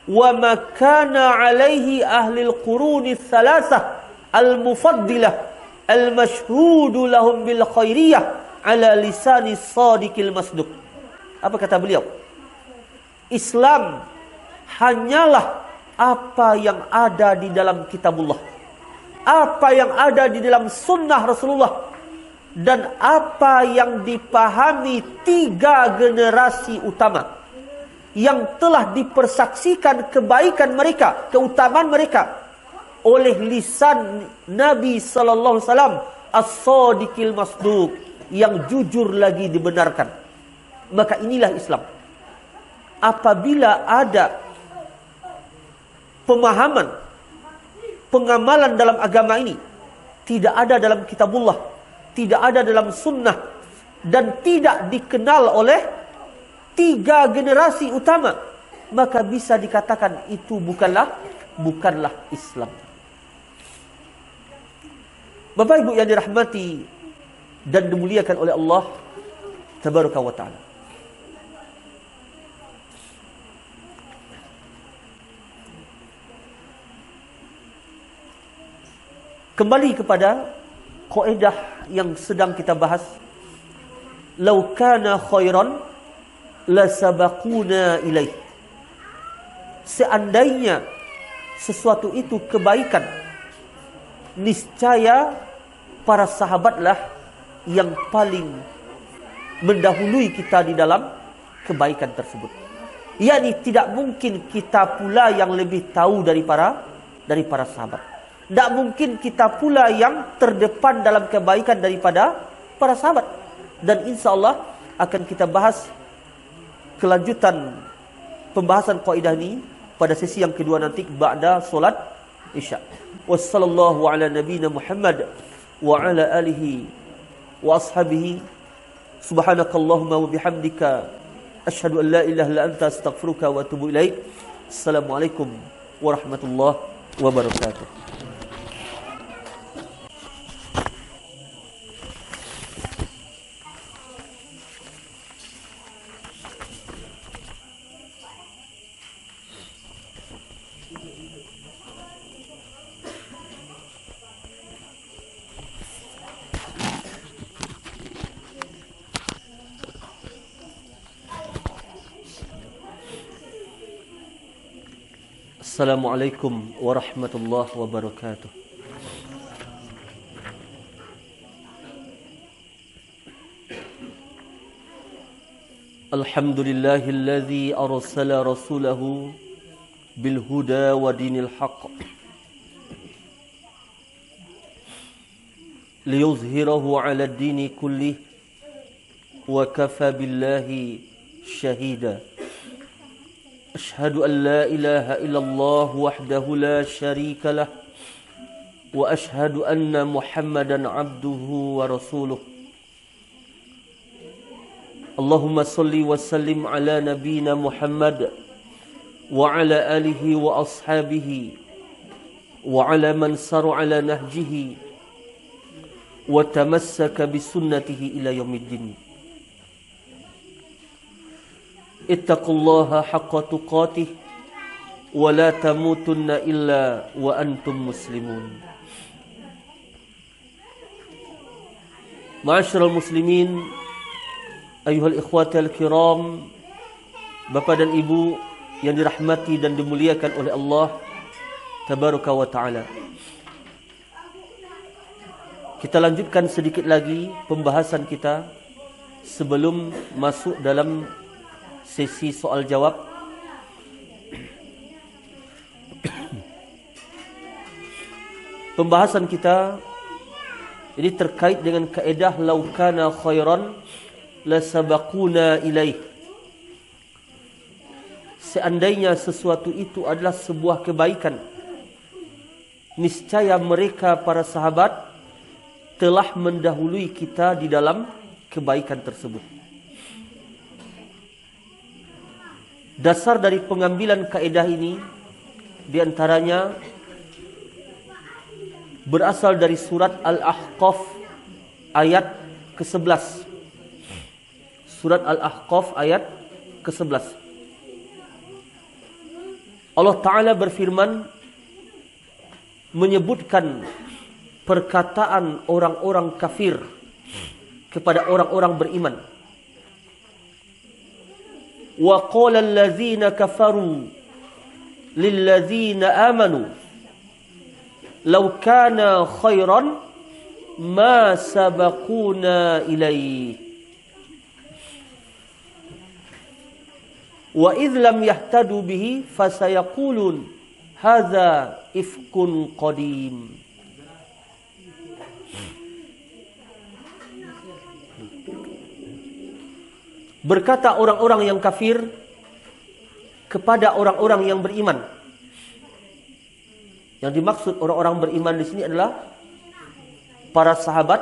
wa ma kana alaihi ahli al-quruni thalathah al-mufaddilah al-mashhudu lahum bil khairiyah ala lisani sadiqil masduq. Apa kata beliau? Islam hanyalah apa yang ada di dalam kitabullah, apa yang ada di dalam sunnah Rasulullah, dan apa yang dipahami 3 generasi utama yang telah dipersaksikan kebaikan mereka, keutamaan mereka oleh lisan Nabi sallallahu alaihi wasallam as-sadiqil masduq, yang jujur lagi dibenarkan. Maka inilah Islam. Apabila ada pemahaman, pengamalan dalam agama ini tidak ada dalam kitabullah, tidak ada dalam sunnah, dan tidak dikenal oleh 3 generasi utama, maka bisa dikatakan itu bukanlah Islam. Bapak Ibu yang dirahmati dan dimuliakan oleh Allah tabaraka wa ta'ala, kembali kepada kaidah yang sedang kita bahas. Lau kana khairan la sabaquna ilaih. Seandainya sesuatu itu kebaikan, niscaya para sahabatlah yang paling mendahului kita di dalam kebaikan tersebut. Yani tidak mungkin kita pula yang lebih tahu dari para sahabat. Tidak mungkin kita pula yang terdepan dalam kebaikan daripada para sahabat. Dan insya Allah akan kita bahas kelanjutan pembahasan kaidah ini pada sesi yang kedua nanti ba'da solat Isya. Wassallallahu ala nabiyina Muhammad wa ala alihi wa ashabihi. Subhanakallahumma wa bihamdika asyhadu an la ilaha illa anta astaghfiruka wa atubu ilaik. Assalamualaikum warahmatullahi wabarakatuh. Assalamualaikum warahmatullahi wabarakatuh. Alhamdulillahilladzi arsala rasulahu bil huda wa dinil haqq liyuzhirahu 'ala ad-dini kullih wa kafa billahi shahida. أشهد أن لا إله إلا الله وحده لا شريك له وأشهد أن محمدا عبده ورسوله. اللهم صل وسلم على نبينا محمد وعلى آله وأصحابه وعلى من سار على نهجه وتمسك بسنته إلى يوم الدين. Ittaqullaha haqqa tuqatih wa la tamutunna illa wa antum muslimun. Ma'asyiral muslimin, ayuhal ikhwatal kiram, Bapak dan Ibu yang dirahmati dan dimuliakan oleh Allah tabaraka wa taala. Kita lanjutkan sedikit lagi pembahasan kita sebelum masuk dalam sesi soal jawab. Pembahasan kita ini terkait dengan kaedah law kana khairan la sabaquna ilaih. Seandainya sesuatu itu adalah sebuah kebaikan, niscaya mereka para sahabat telah mendahului kita di dalam kebaikan tersebut. Dasar dari pengambilan kaedah ini diantaranya berasal dari surat Al-Ahqaf ayat ke-11. Surat Al-Ahqaf ayat ke-11. Allah Ta'ala berfirman menyebutkan perkataan orang-orang kafir kepada orang-orang beriman. Wa qala allazina kafaru lillazina amanu law kana khairan ma sabaquna ilaihi wa idh lam yahtadu bihi fasayaqulun hadza ifkun qadim. Berkata orang-orang yang kafir kepada orang-orang yang beriman. Yang dimaksud orang-orang beriman di sini adalah para sahabat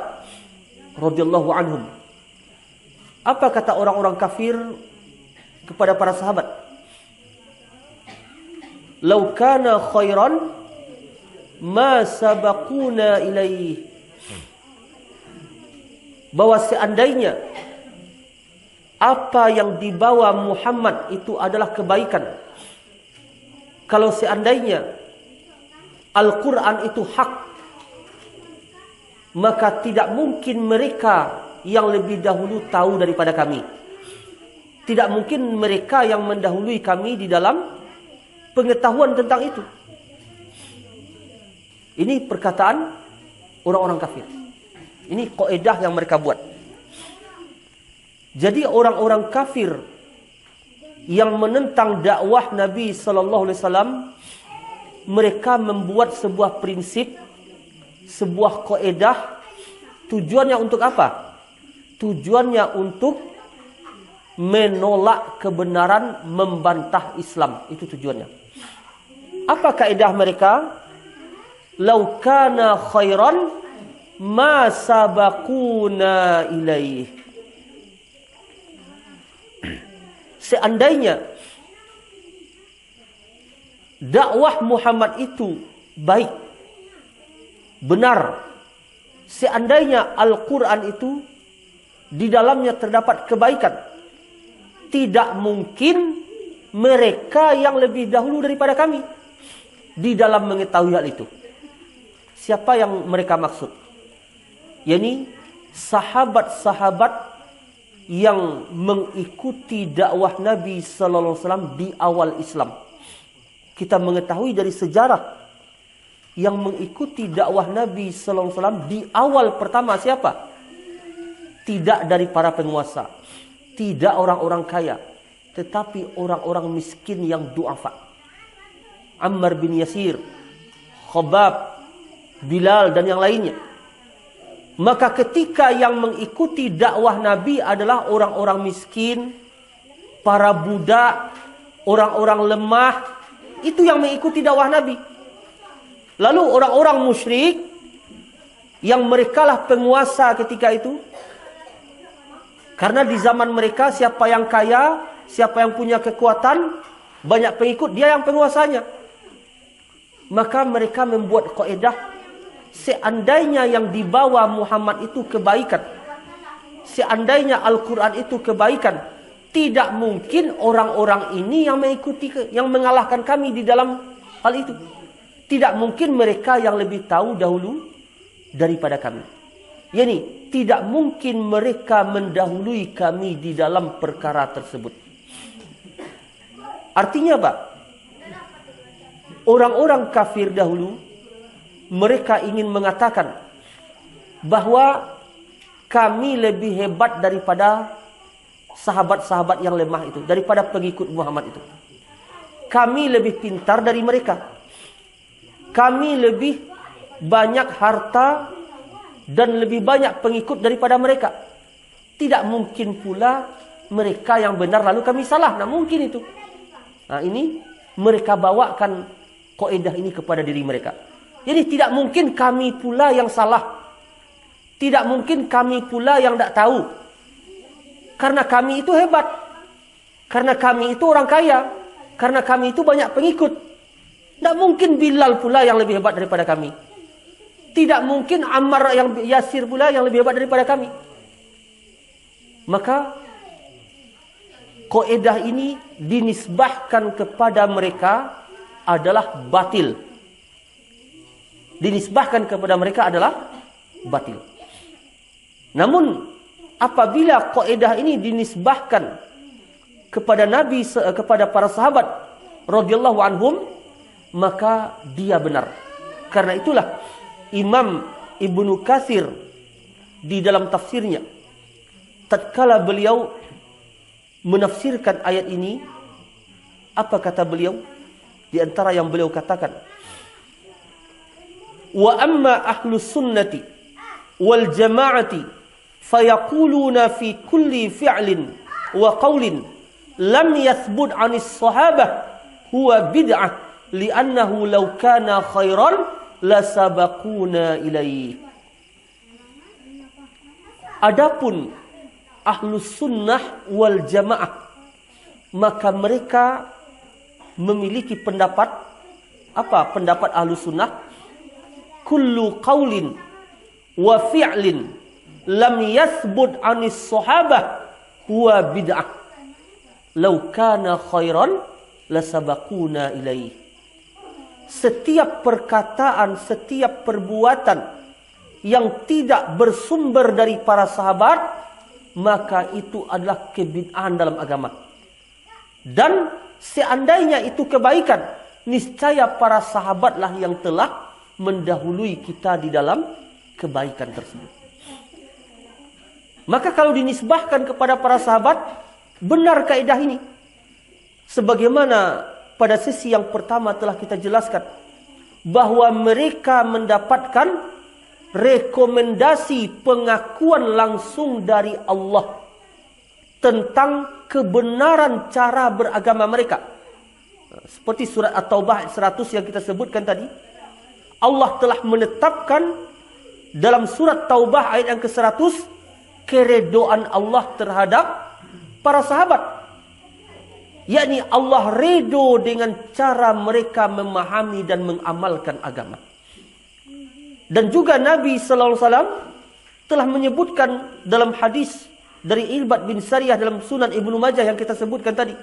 radhiyallahu anhum. Apa kata orang-orang kafir kepada para sahabat? Lau kana khairan ma sabaquna ilaihi. Bahwa seandainya apa yang dibawa Muhammad itu adalah kebaikan, kalau seandainya Al-Quran itu hak, maka tidak mungkin mereka yang lebih dahulu tahu daripada kami. Tidak mungkin mereka yang mendahului kami di dalam pengetahuan tentang itu. Ini perkataan orang-orang kafir. Ini kaedah yang mereka buat. Jadi orang-orang kafir yang menentang dakwah Nabi sallallahu alaihi wasallam, mereka membuat sebuah prinsip, sebuah kaedah. Tujuannya untuk apa? Tujuannya untuk menolak kebenaran, membantah Islam. Itu tujuannya. Apa kaidah mereka? Lau kana khairan ma sabaquna ilaih. Seandainya dakwah Muhammad itu baik, benar, seandainya Al-Quran itu di dalamnya terdapat kebaikan, tidak mungkin mereka yang lebih dahulu daripada kami di dalam mengetahui hal itu. Siapa yang mereka maksud? Yani sahabat-sahabat yang mengikuti dakwah Nabi sallallahu alaihi wasallam di awal Islam. Kita mengetahui dari sejarah yang mengikuti dakwah Nabi sallallahu alaihi wasallam di awal pertama siapa? Tidak dari para penguasa, tidak orang-orang kaya, tetapi orang-orang miskin yang du'afa. Ammar bin Yasir, Khabbab, Bilal dan yang lainnya. Maka ketika yang mengikuti dakwah Nabi adalah orang-orang miskin, para budak, orang-orang lemah, itu yang mengikuti dakwah Nabi. Lalu orang-orang musyrik yang merekalah penguasa ketika itu, karena di zaman mereka siapa yang kaya, siapa yang punya kekuatan, banyak pengikut, dia yang penguasanya. Maka mereka membuat kaidah, seandainya yang dibawa Muhammad itu kebaikan, seandainya Al-Quran itu kebaikan, tidak mungkin orang-orang ini yang mengikuti, yang mengalahkan kami di dalam hal itu. Tidak mungkin mereka yang lebih tahu dahulu daripada kami. Yani tidak mungkin mereka mendahului kami di dalam perkara tersebut. Artinya apa? Orang-orang kafir dahulu, mereka ingin mengatakan bahwa kami lebih hebat daripada sahabat-sahabat yang lemah itu, daripada pengikut Muhammad itu. Kami lebih pintar dari mereka. Kami lebih banyak harta dan lebih banyak pengikut daripada mereka. Tidak mungkin pula mereka yang benar lalu kami salah. Nah, mungkin itu. Nah, ini mereka bawakan kaidah ini kepada diri mereka. Jadi tidak mungkin kami pula yang salah. Tidak mungkin kami pula yang tidak tahu. Karena kami itu hebat. Karena kami itu orang kaya. Karena kami itu banyak pengikut. Tidak mungkin Bilal pula yang lebih hebat daripada kami. Tidak mungkin Ammar yang Yasir pula yang lebih hebat daripada kami. Maka kaidah ini dinisbahkan kepada mereka adalah batil. Dinisbahkan kepada mereka adalah batil. Namun apabila kaidah ini dinisbahkan kepada Nabi, kepada para sahabat radhiyallahu anhum, maka dia benar. Karena itulah Imam Ibnu Katsir di dalam tafsirnya, tatkala beliau menafsirkan ayat ini, apa kata beliau? Di antara yang beliau katakan, wa amma ahlus sunnati wal jama'ati fayaquluna fi kulli fi'lin wa qawlin lam yathbut 'anis sahabah huwa bid'ah li'annahu law kana khairan lasabaquna ilaih. Adapun ahlus sunnah wal jamaah, maka mereka memiliki pendapat apa? Pendapat ahlus sunnah, kullu qaulin wa fi'lin lam yathbut 'anis sahabah huwa bid'ah law kana khairan lasabaquna ilaih. Setiap perkataan, setiap perbuatan yang tidak bersumber dari para sahabat, maka itu adalah kebid'ahan dalam agama. Dan seandainya itu kebaikan, niscaya para sahabatlah yang telah mendahului kita di dalam kebaikan tersebut. Maka kalau dinisbahkan kepada para sahabat, benar kaidah ini. Sebagaimana pada sesi yang pertama telah kita jelaskan, bahwa mereka mendapatkan rekomendasi pengakuan langsung dari Allah tentang kebenaran cara beragama mereka. Seperti surat At-Taubah 100 yang kita sebutkan tadi. Allah telah menetapkan dalam surat Taubah ayat yang ke-100 keredoan Allah terhadap para sahabat. Yakni Allah redo dengan cara mereka memahami dan mengamalkan agama. Dan juga Nabi sallallahu alaihi wasallam telah menyebutkan dalam hadis dari Irbad bin Sariyah dalam Sunan Ibnu Majah yang kita sebutkan tadi,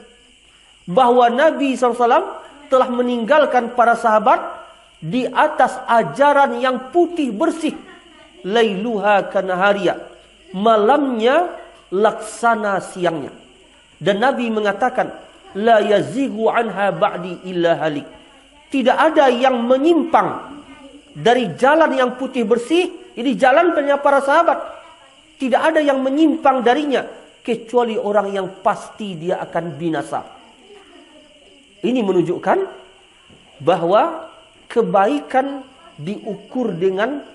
bahwa Nabi SAW telah meninggalkan para sahabat di atas ajaran yang putih bersih, lailuha kanahariya, malamnya laksana siangnya. Dan Nabi mengatakan, la yazigu anha ba'di illa halik, tidak ada yang menyimpang dari jalan yang putih bersih. Ini jalan para sahabat, tidak ada yang menyimpang darinya kecuali orang yang pasti dia akan binasa. Ini menunjukkan bahwa kebaikan diukur dengan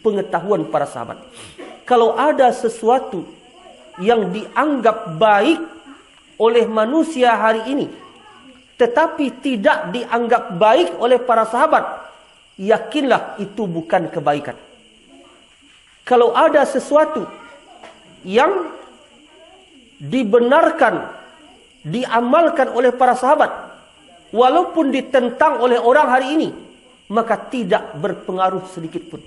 pengetahuan para sahabat. Kalau ada sesuatu yang dianggap baik oleh manusia hari ini, tetapi tidak dianggap baik oleh para sahabat, yakinlah itu bukan kebaikan. Kalau ada sesuatu yang dibenarkan, diamalkan oleh para sahabat, walaupun ditentang oleh orang hari ini, maka tidak berpengaruh sedikit pun.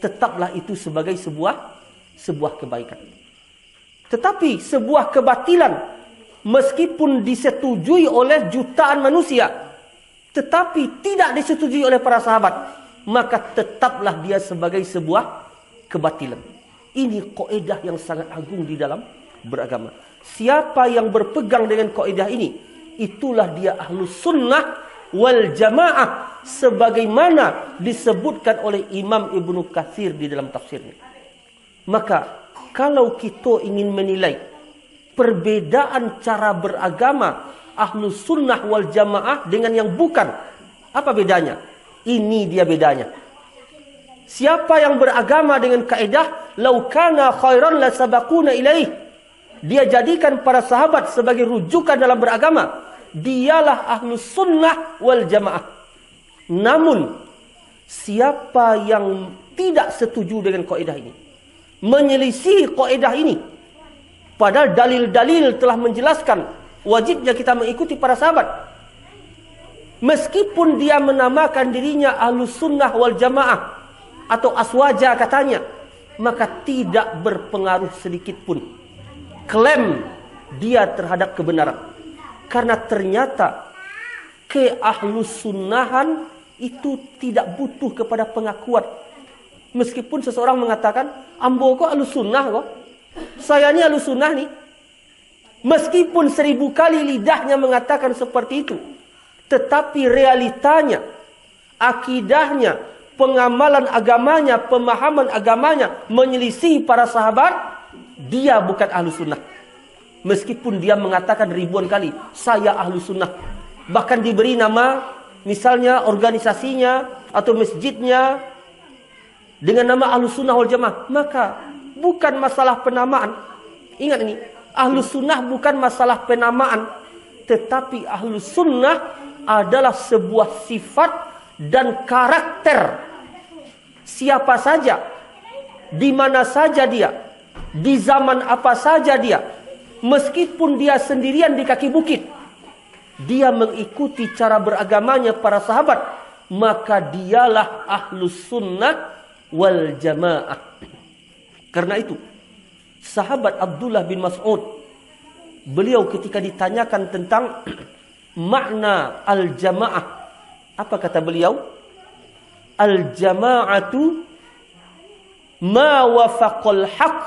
Tetaplah itu sebagai sebuah kebaikan. Tetapi sebuah kebatilan, meskipun disetujui oleh jutaan manusia, tetapi tidak disetujui oleh para sahabat, maka tetaplah dia sebagai sebuah kebatilan. Ini kaidah yang sangat agung di dalam beragama. Siapa yang berpegang dengan kaidah ini, itulah dia ahlus sunnah wal jamaah, sebagaimana disebutkan oleh Imam Ibnu Katsir di dalam tafsirnya. Maka kalau kita ingin menilai perbedaan cara beragama ahlus sunnah wal jamaah dengan yang bukan, apa bedanya? Ini dia bedanya. Siapa yang beragama dengan kaidah lau kana khairan la sabaquna ilaih, dia jadikan para sahabat sebagai rujukan dalam beragama, dialah ahlus sunnah wal jamaah. Namun siapa yang tidak setuju dengan kaidah ini, menyelisih kaidah ini, padahal dalil-dalil telah menjelaskan wajibnya kita mengikuti para sahabat, meskipun dia menamakan dirinya ahlus sunnah wal jamaah atau aswaja katanya, maka tidak berpengaruh sedikit pun klaim dia terhadap kebenaran. Karena ternyata keahlus sunnahan itu tidak butuh kepada pengakuan. Meskipun seseorang mengatakan, ambo kok ahlus sunnah kok, saya ni ahlus sunnah ni, meskipun 1000 kali lidahnya mengatakan seperti itu, tetapi realitanya, akidahnya, pengamalan agamanya, pemahaman agamanya menyelisih para sahabat, dia bukan ahlus sunnah. Meskipun dia mengatakan ribuan kali, saya ahlus sunnah, bahkan diberi nama, misalnya organisasinya atau masjidnya dengan nama ahlus sunnah wal jamaah, maka bukan masalah penamaan. Ingat ini, ahlus sunnah bukan masalah penamaan, tetapi ahlus sunnah adalah sebuah sifat dan karakter. Siapa saja, di mana saja dia, di zaman apa saja dia, meskipun dia sendirian di kaki bukit, dia mengikuti cara beragamanya para sahabat, maka dialah ahlus sunnah wal jamaah. Karena itu sahabat Abdullah bin Mas'ud, beliau ketika ditanyakan tentang makna al-jamaah, apa kata beliau? Al-jama'atu ma wafaqal haq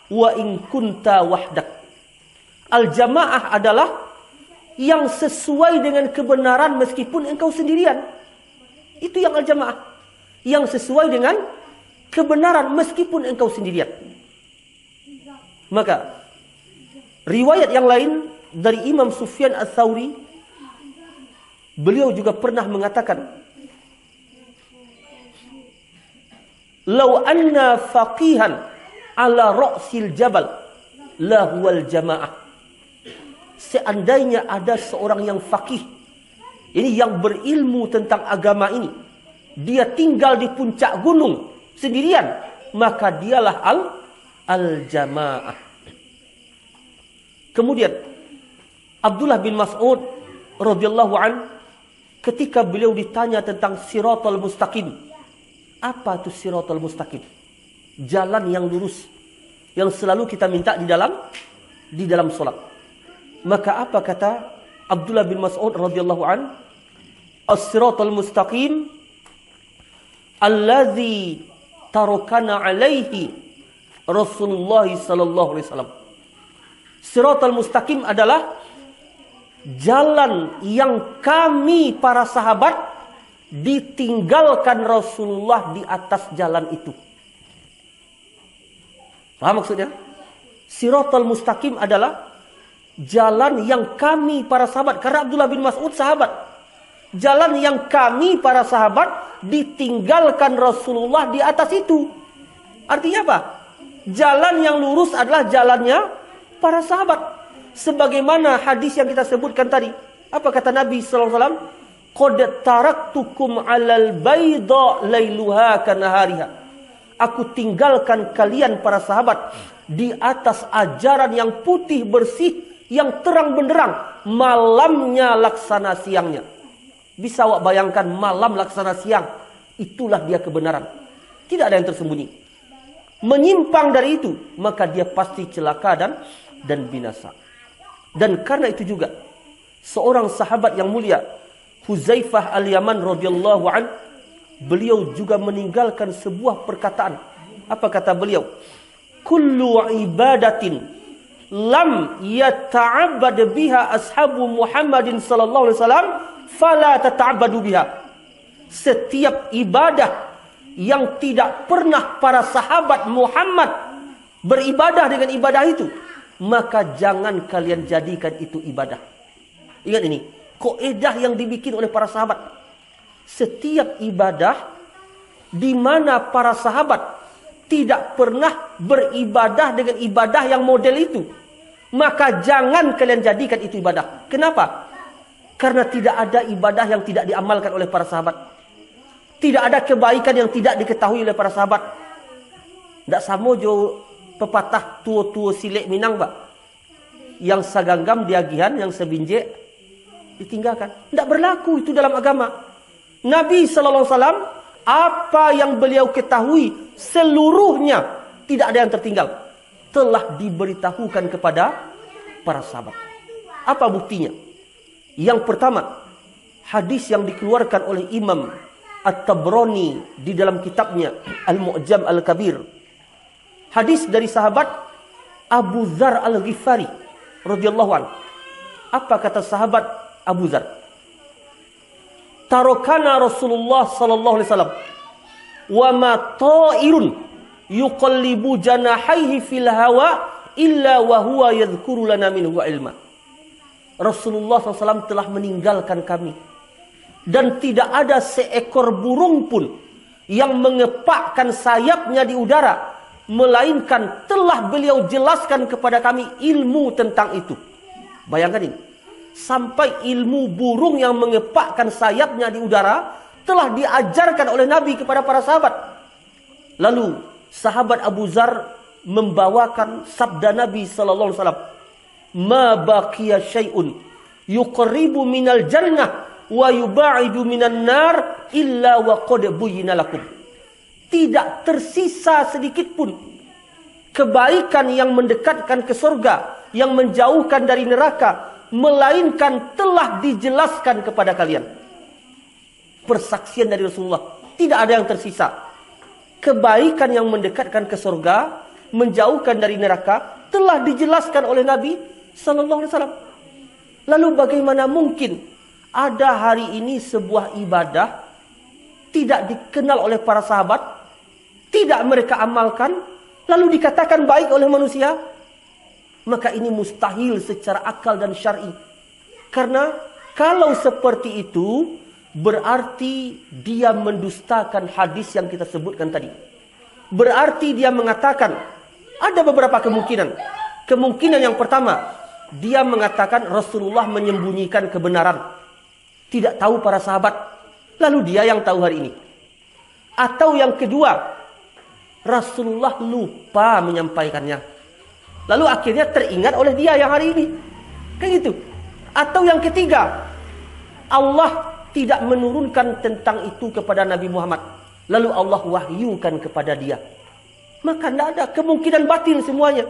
wa in kunta wahdak. Al-jamaah adalah yang sesuai dengan kebenaran meskipun engkau sendirian. Itu yang al-jamaah, yang sesuai dengan kebenaran meskipun engkau sendirian. Maka riwayat yang lain dari Imam Sufyan Ats-Tsauri, beliau juga pernah mengatakan, "Lau anna faqihan ala ra'sil jabal la huwal jamaah." Seandainya ada seorang yang faqih Ini yang berilmu tentang agama ini. Dia tinggal di puncak gunung sendirian. Maka dialah al-jamaah. Kemudian Abdullah bin Mas'ud radhiyallahu an, ketika beliau ditanya tentang siratal mustaqim. Apa itu siratal mustaqim? Jalan yang lurus yang selalu kita minta di dalam solat. Maka apa kata Abdullah bin Mas'ud radhiyallahu an? As-siratal mustaqim allazi tarakana alaihi Rasulullah sallallahu alaihi wasallam. Siratal mustaqim adalah jalan yang kami para sahabat ditinggalkan Rasulullah di atas jalan itu. Paham maksudnya? Siratal mustaqim adalah jalan yang kami para sahabat. Karena Abdullah bin Mas'ud sahabat. Jalan yang kami para sahabat ditinggalkan Rasulullah di atas itu. Artinya apa? Jalan yang lurus adalah jalannya para sahabat. Sebagaimana hadis yang kita sebutkan tadi. Apa kata Nabi sallallahu alaihi wasallam? Qad taraktukum 'alal bayda lailuha kanahariha. Aku tinggalkan kalian para sahabat di atas ajaran yang putih bersih, yang terang benderang, malamnya laksana siangnya. Bisa awak bayangkan malam laksana siang, itulah dia kebenaran. Tidak ada yang tersembunyi. Menyimpang dari itu, maka dia pasti celaka dan binasa. Dan karena itu juga seorang sahabat yang mulia, Huzaifah al-Yaman radhiyallahu an, beliau juga meninggalkan sebuah perkataan. Apa kata beliau? Kullu ibadatin lam yata'abbad biha ashabu Muhammadin sallallahu alaihi wasallam fala tata'abbadu biha. Setiap ibadah yang tidak pernah para sahabat Muhammad beribadah dengan ibadah itu, maka jangan kalian jadikan itu ibadah. Ingat ini, kaidah yang dibikin oleh para sahabat. Setiap ibadah di mana para sahabat tidak pernah beribadah dengan ibadah yang model itu, maka jangan kalian jadikan itu ibadah. Kenapa? Karena tidak ada ibadah yang tidak diamalkan oleh para sahabat. Tidak ada kebaikan yang tidak diketahui oleh para sahabat. Tak sama jo pepatah tua-tua silek Minang, Pak. Yang saganggam diagihan, yang sebinjek ditinggalkan. Tidak berlaku itu dalam agama. Nabi sallallahu alaihi wasallam, apa yang beliau ketahui seluruhnya tidak ada yang tertinggal, telah diberitahukan kepada para sahabat. Apa buktinya? Yang pertama, hadis yang dikeluarkan oleh Imam At-Tabrani di dalam kitabnya Al-Mu'jam Al-Kabir. Hadis dari sahabat Abu Dzar Al-Ghifari radhiyallahu anhu. Apa kata sahabat Abu Dzar? Tarakana Rasulullah sallallahu alaihi wasallam wa ma ta'irun yuqallibu janahaihi fil hawa illa wa huwa yadhkuru lana minhu ilma. Rasulullah SAW telah meninggalkan kami, dan tidak ada seekor burung pun yang mengepakkan sayapnya di udara, melainkan telah beliau jelaskan kepada kami ilmu tentang itu. Bayangkan ini, sampai ilmu burung yang mengepakkan sayapnya di udara telah diajarkan oleh Nabi kepada para sahabat. Lalu sahabat Abu Dzar membawakan sabda Nabi sallallahu alaihi wasallam, "Ma baqiya syai'un yuqribu minal jannah wa yubaidu minan nar illa wa qad buyyina lakum." Tidak tersisa sedikit pun kebaikan yang mendekatkan ke surga, yang menjauhkan dari neraka, melainkan telah dijelaskan kepada kalian. Persaksian dari Rasulullah, tidak ada yang tersisa. Kebaikan yang mendekatkan ke surga, menjauhkan dari neraka, telah dijelaskan oleh Nabi sallallahu alaihi wasallam. Lalu bagaimana mungkin ada hari ini sebuah ibadah tidak dikenal oleh para sahabat, tidak mereka amalkan, lalu dikatakan baik oleh manusia? Maka ini mustahil secara akal dan syar'i. Karena kalau seperti itu, berarti dia mendustakan hadis yang kita sebutkan tadi. Berarti dia mengatakan, ada beberapa kemungkinan. Kemungkinan yang pertama, dia mengatakan Rasulullah menyembunyikan kebenaran. tidak tahu para sahabat, lalu dia yang tahu hari ini. Atau yang kedua, Rasulullah lupa menyampaikannya, lalu akhirnya teringat oleh dia yang hari ini. Kan gitu. Atau yang ketiga, Allah tidak menurunkan tentang itu kepada Nabi Muhammad, lalu Allah wahyukan kepada dia. Maka tidak ada kemungkinan batil semuanya.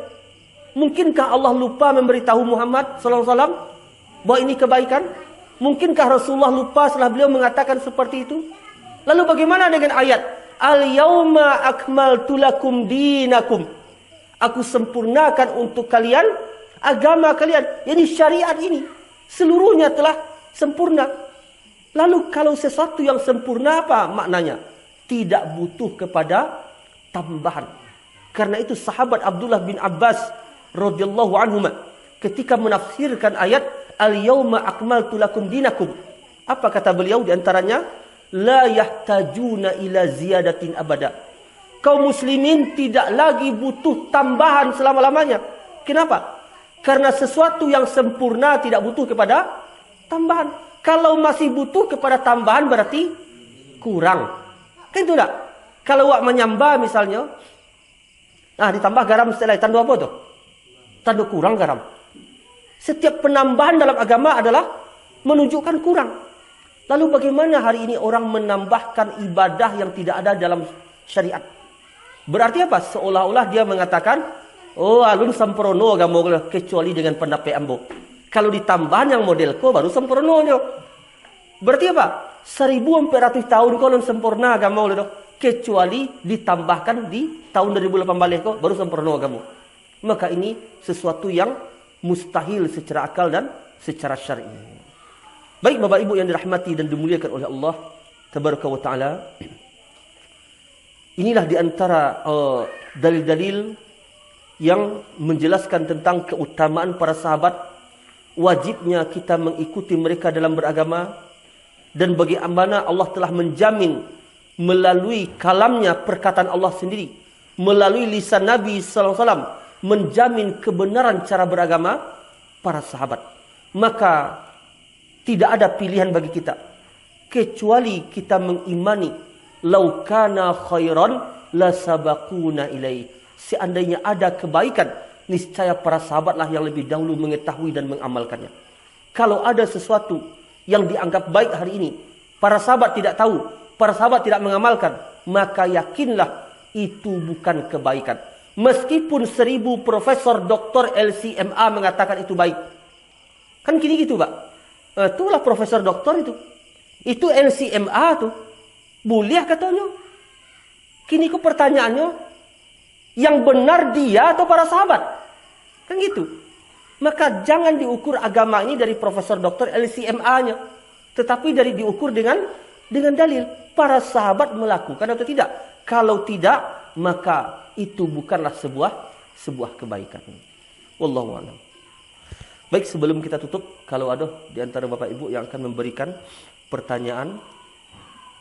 Mungkinkah Allah lupa memberitahu Muhammad SAW bahwa ini kebaikan? Mungkinkah Rasulullah lupa setelah beliau mengatakan seperti itu? Lalu bagaimana dengan ayat Al-yawma akmaltu lakum dinakum, aku sempurnakan untuk kalian agama kalian. Jadi syariat ini seluruhnya telah sempurna. Lalu kalau sesuatu yang sempurna apa maknanya? Tidak butuh kepada tambahan. Karena itu sahabat Abdullah bin Abbas radhiyallahu anhu ketika menafsirkan ayat Al-yawma akmaltu lakum dinakum, apa kata beliau di antaranya? La yahtajuna ila ziyadatin abada. Kaum muslimin tidak lagi butuh tambahan selama-lamanya. Kenapa? Karena sesuatu yang sempurna tidak butuh kepada tambahan. Kalau masih butuh kepada tambahan berarti kurang. Kan itu enggak? Kalau wak menyamba misalnya, ditambah garam setelah tanda apa tuh? Tanda kurang garam. Setiap penambahan dalam agama adalah menunjukkan kurang. Lalu bagaimana hari ini orang menambahkan ibadah yang tidak ada dalam syariat? Berarti apa? Seolah-olah dia mengatakan, oh alun sempurna agama kecuali dengan pendapat ambo. Kalau ditambahan yang modelku baru sempurnanya. Berarti apa? 1400 tahun kalau sempurna agama oleh kecuali ditambahkan di tahun 2018 kok baru sempurna agama. Maka ini sesuatu yang mustahil secara akal dan secara syar'i. Baik Bapak Ibu yang dirahmati dan dimuliakan oleh Allah Tabaraka wa Ta'ala, inilah di antara dalil-dalil yang menjelaskan tentang keutamaan para sahabat, wajibnya kita mengikuti mereka dalam beragama, dan bagaimana Allah telah menjamin melalui kalamnya perkataan Allah sendiri, melalui lisan Nabi SAW, menjamin kebenaran cara beragama para sahabat. Maka tidak ada pilihan bagi kita kecuali kita mengimani lau kana khairan la sabaquna ilai. Seandainya ada kebaikan, niscaya para sahabatlah yang lebih dahulu mengetahui dan mengamalkannya. Kalau ada sesuatu yang dianggap baik hari ini, para sahabat tidak tahu, para sahabat tidak mengamalkan, maka yakinlah itu bukan kebaikan. Meskipun 1000 profesor doktor LCMA mengatakan itu baik. Kan gini gitu Pak. Itulah profesor doktor itu. Itu LCMA tuh. Boleh katanya. Kini kok pertanyaannya, yang benar dia atau para sahabat? Kan gitu. Maka jangan diukur agama ini dari profesor doktor LCMA-nya. Tetapi diukur dengan dalil. Para sahabat melakukan atau tidak. Kalau tidak, maka itu bukanlah sebuah kebaikan. Wallahu a'lam. Baik, sebelum kita tutup, kalau ada di antara Bapak Ibu yang akan memberikan pertanyaan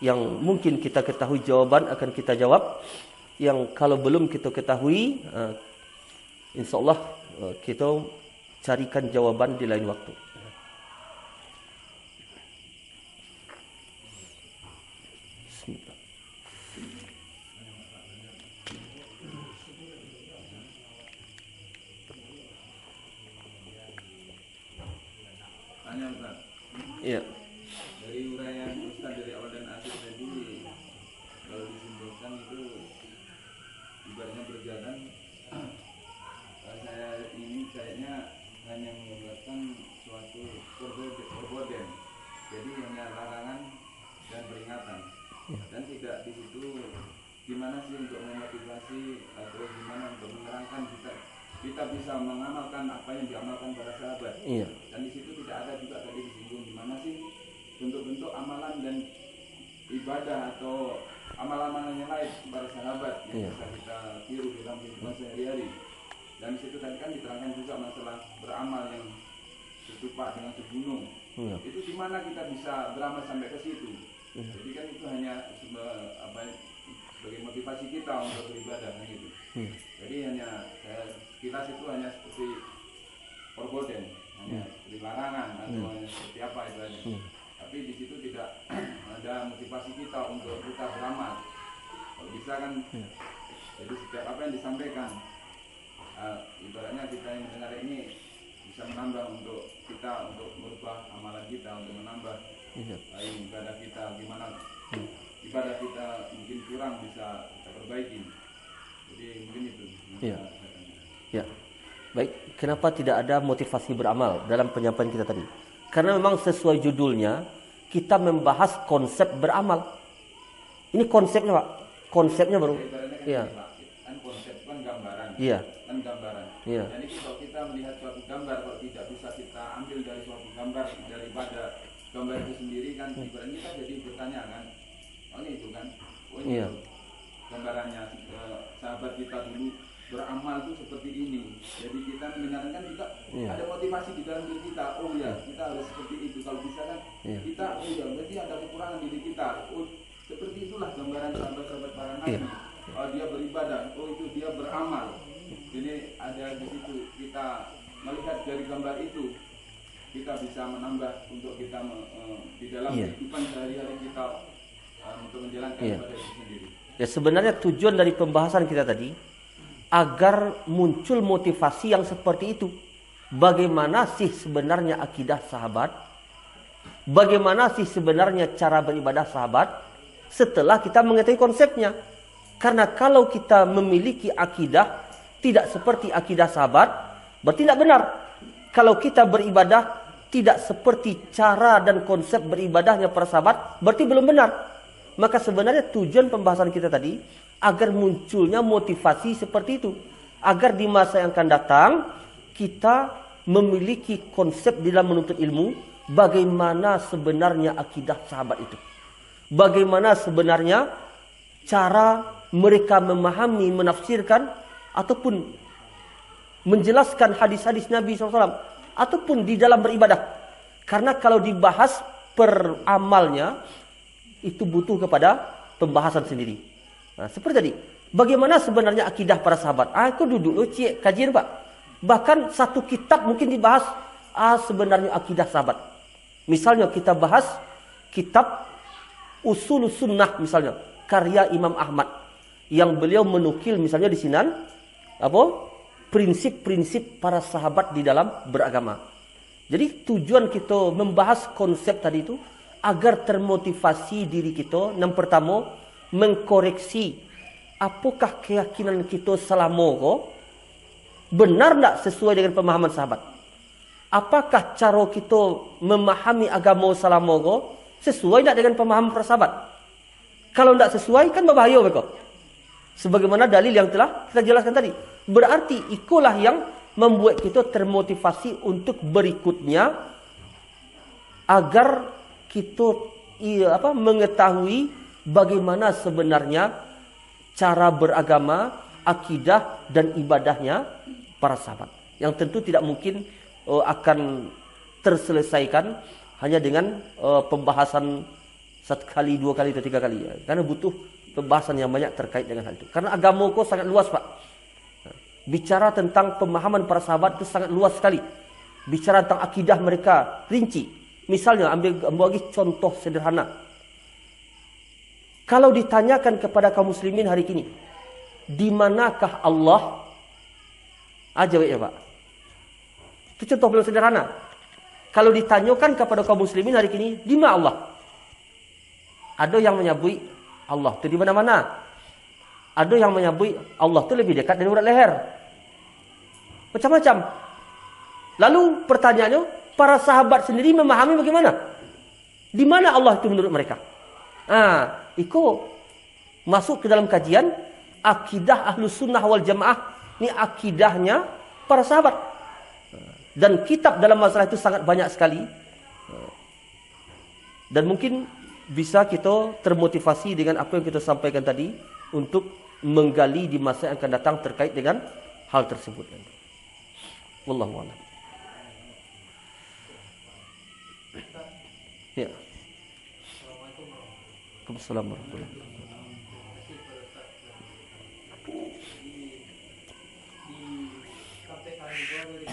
yang mungkin kita ketahui jawaban, akan kita jawab. Yang kalau belum kita ketahui, insyaAllah kita carikan jawaban di lain waktu. Bismillah. Tanya Ustaz. Iya. Dari uraian Ustaz dari awal dan akhir tadi, kalau disimpulkan itu ibaratnya berjalan, saya ini kayaknya hanya menggambarkan suatu perboden. Jadi hanya larangan dan peringatan. Dan tidak di situ gimana sih untuk memotivasi atau gimana untuk menerangkan kita bisa mengamalkan apa yang diamalkan para sahabat. Iya. Dan di situ tidak ada juga tadi disinggung gimana sih bentuk-bentuk amalan dan ibadah atau amalan-amalan yang lain para sahabat yang bisa kita tiru dalam kehidupan sehari-hari. Dan di situ tadi kan diterangkan juga masalah beramal yang serupa dengan segunung. Itu gimana kita bisa beramal sampai ke situ? Jadi kan itu hanya sebagai motivasi kita untuk beribadah kan gitu. Jadi hanya kilas itu hanya seperti perboden, hanya seperti larangan atau hanya seperti apa itu aja. tapi di situ tidak ada motivasi kita untuk kita beramal. Kalau bisa kan, jadi setiap apa yang disampaikan, ibaratnya kita yang mendengar ini bisa menambah untuk kita, untuk merubah amalan kita, untuk menambah ibadah kita. Gimana ibadah kita mungkin kurang bisa kita perbaiki. Jadi mungkin itu. Ya. Baik, kenapa tidak ada motivasi beramal dalam penyampaian kita tadi? Karena memang sesuai judulnya, kita membahas konsep beramal. Ini konsepnya, Pak. Konsepnya baru. Iya. Kan konsep kan gambaran. Iya. Kan gambaran. Iya. Jadi kalau kita melihat suatu gambar, kalau tidak bisa kita ambil dari suatu gambar daripada gambar itu sendiri kan, ibaratnya kita jadi bertanya kan, oh ini itu kan, oh ini itu gambarannya sahabat kita dulu beramal itu seperti ini. Jadi kita mendengarkan juga ada motivasi di dalam diri kita. Oh ya, kita harus seperti itu. Kalau bisa kan kita, oh ya, berarti ada kekurangan diri kita. Oh, seperti itulah gambaran sahabat-sahabat para nabi. Oh, dia beribadah. Oh, itu dia beramal. Jadi ada di situ kita melihat dari gambar itu, kita bisa menambah untuk kita di dalam kehidupan sehari-hari kita untuk menjalankan ibadah itu sendiri. Ya, sebenarnya tujuan dari pembahasan kita tadi agar muncul motivasi yang seperti itu. Bagaimana sih sebenarnya akidah sahabat? Bagaimana sih sebenarnya cara beribadah sahabat? Setelah kita mengetahui konsepnya. Karena kalau kita memiliki akidah tidak seperti akidah sahabat, berarti tidak benar. Kalau kita beribadah tidak seperti cara dan konsep beribadahnya para sahabat, berarti belum benar. Maka sebenarnya tujuan pembahasan kita tadi agar munculnya motivasi seperti itu, agar di masa yang akan datang kita memiliki konsep di dalam menuntut ilmu, bagaimana sebenarnya akidah sahabat itu, bagaimana sebenarnya cara mereka memahami, menafsirkan ataupun menjelaskan hadis-hadis Nabi SAW, ataupun di dalam beribadah. Karena kalau dibahas per amalnya itu butuh kepada pembahasan sendiri. Nah, seperti tadi, bagaimana sebenarnya akidah para sahabat? Aku duduk cik kajian, Pak. Bahkan satu kitab mungkin dibahas sebenarnya akidah sahabat. Misalnya kita bahas kitab Usul Sunnah misalnya, karya Imam Ahmad, yang beliau menukil misalnya di sini prinsip-prinsip para sahabat di dalam beragama. Jadi tujuan kita membahas konsep tadi itu agar termotivasi diri kita. Yang pertama, mengkoreksi apakah keyakinan kita selama ko benar tak sesuai dengan pemahaman sahabat. Apakah cara kita memahami agama selama ko sesuai tak dengan pemahaman para sahabat. Kalau tak sesuai kan berbahaya mereka. Sebagaimana dalil yang telah kita jelaskan tadi. Berarti itulah yang membuat kita termotivasi untuk berikutnya agar kita mengetahui bagaimana sebenarnya cara beragama, akidah dan ibadahnya para sahabat. Yang tentu tidak mungkin akan terselesaikan hanya dengan pembahasan 1 kali, 2 kali atau 3 kali. Karena butuh pembahasan yang banyak terkait dengan hal itu. Karena agama kau sangat luas, Pak. Bicara tentang pemahaman para sahabat itu sangat luas sekali. Bicara tentang akidah mereka rinci. Misalnya ambil bagi contoh sederhana. Kalau ditanyakan kepada kaum muslimin hari ini, di manakah Allah? Jawab ya, Pak. Itu contoh paling sederhana. Kalau ditanyakan kepada kaum muslimin hari ini, di mana Allah? Ada yang menyebut Allah itu di mana-mana. Ada yang menyebut Allah itu lebih dekat dari urat leher. Macam-macam. Lalu pertanyaannya, para sahabat sendiri memahami bagaimana? Di mana Allah itu menurut mereka? Itu masuk ke dalam kajian akidah Ahlus Sunnah wal Jamaah. Ini akidahnya para sahabat. Dan kitab dalam masalah itu sangat banyak sekali. Dan mungkin bisa kita termotivasi dengan apa yang kita sampaikan tadi untuk menggali di masa yang akan datang terkait dengan hal tersebut. Wallahu a'lam. Ya. Assalamualaikum warahmatullahi wabarakatuh. Dari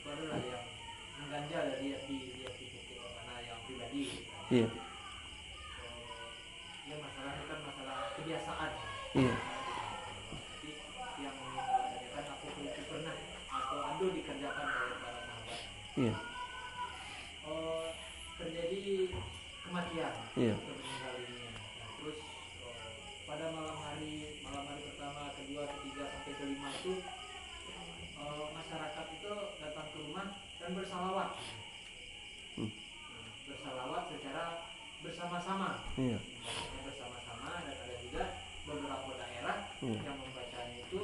adalah yang mengganjal dari di mana yang pribadi Iya. Ya masalah itu kan masalah kebiasaan. Iya. Jadi yang kan aku pernah atau adu dikerjakan oleh para sahabat. Iya. Terjadi kematian. Iya. Meninggal dunia. Nah, terus pada malam hari pertama, kedua, ketiga sampai kelima itu masyarakat itu datang ke rumah dan bersalawat. Bersalawat secara bersama-sama. Iya. Bersama-sama, dan ada juga beberapa daerah yang membacanya itu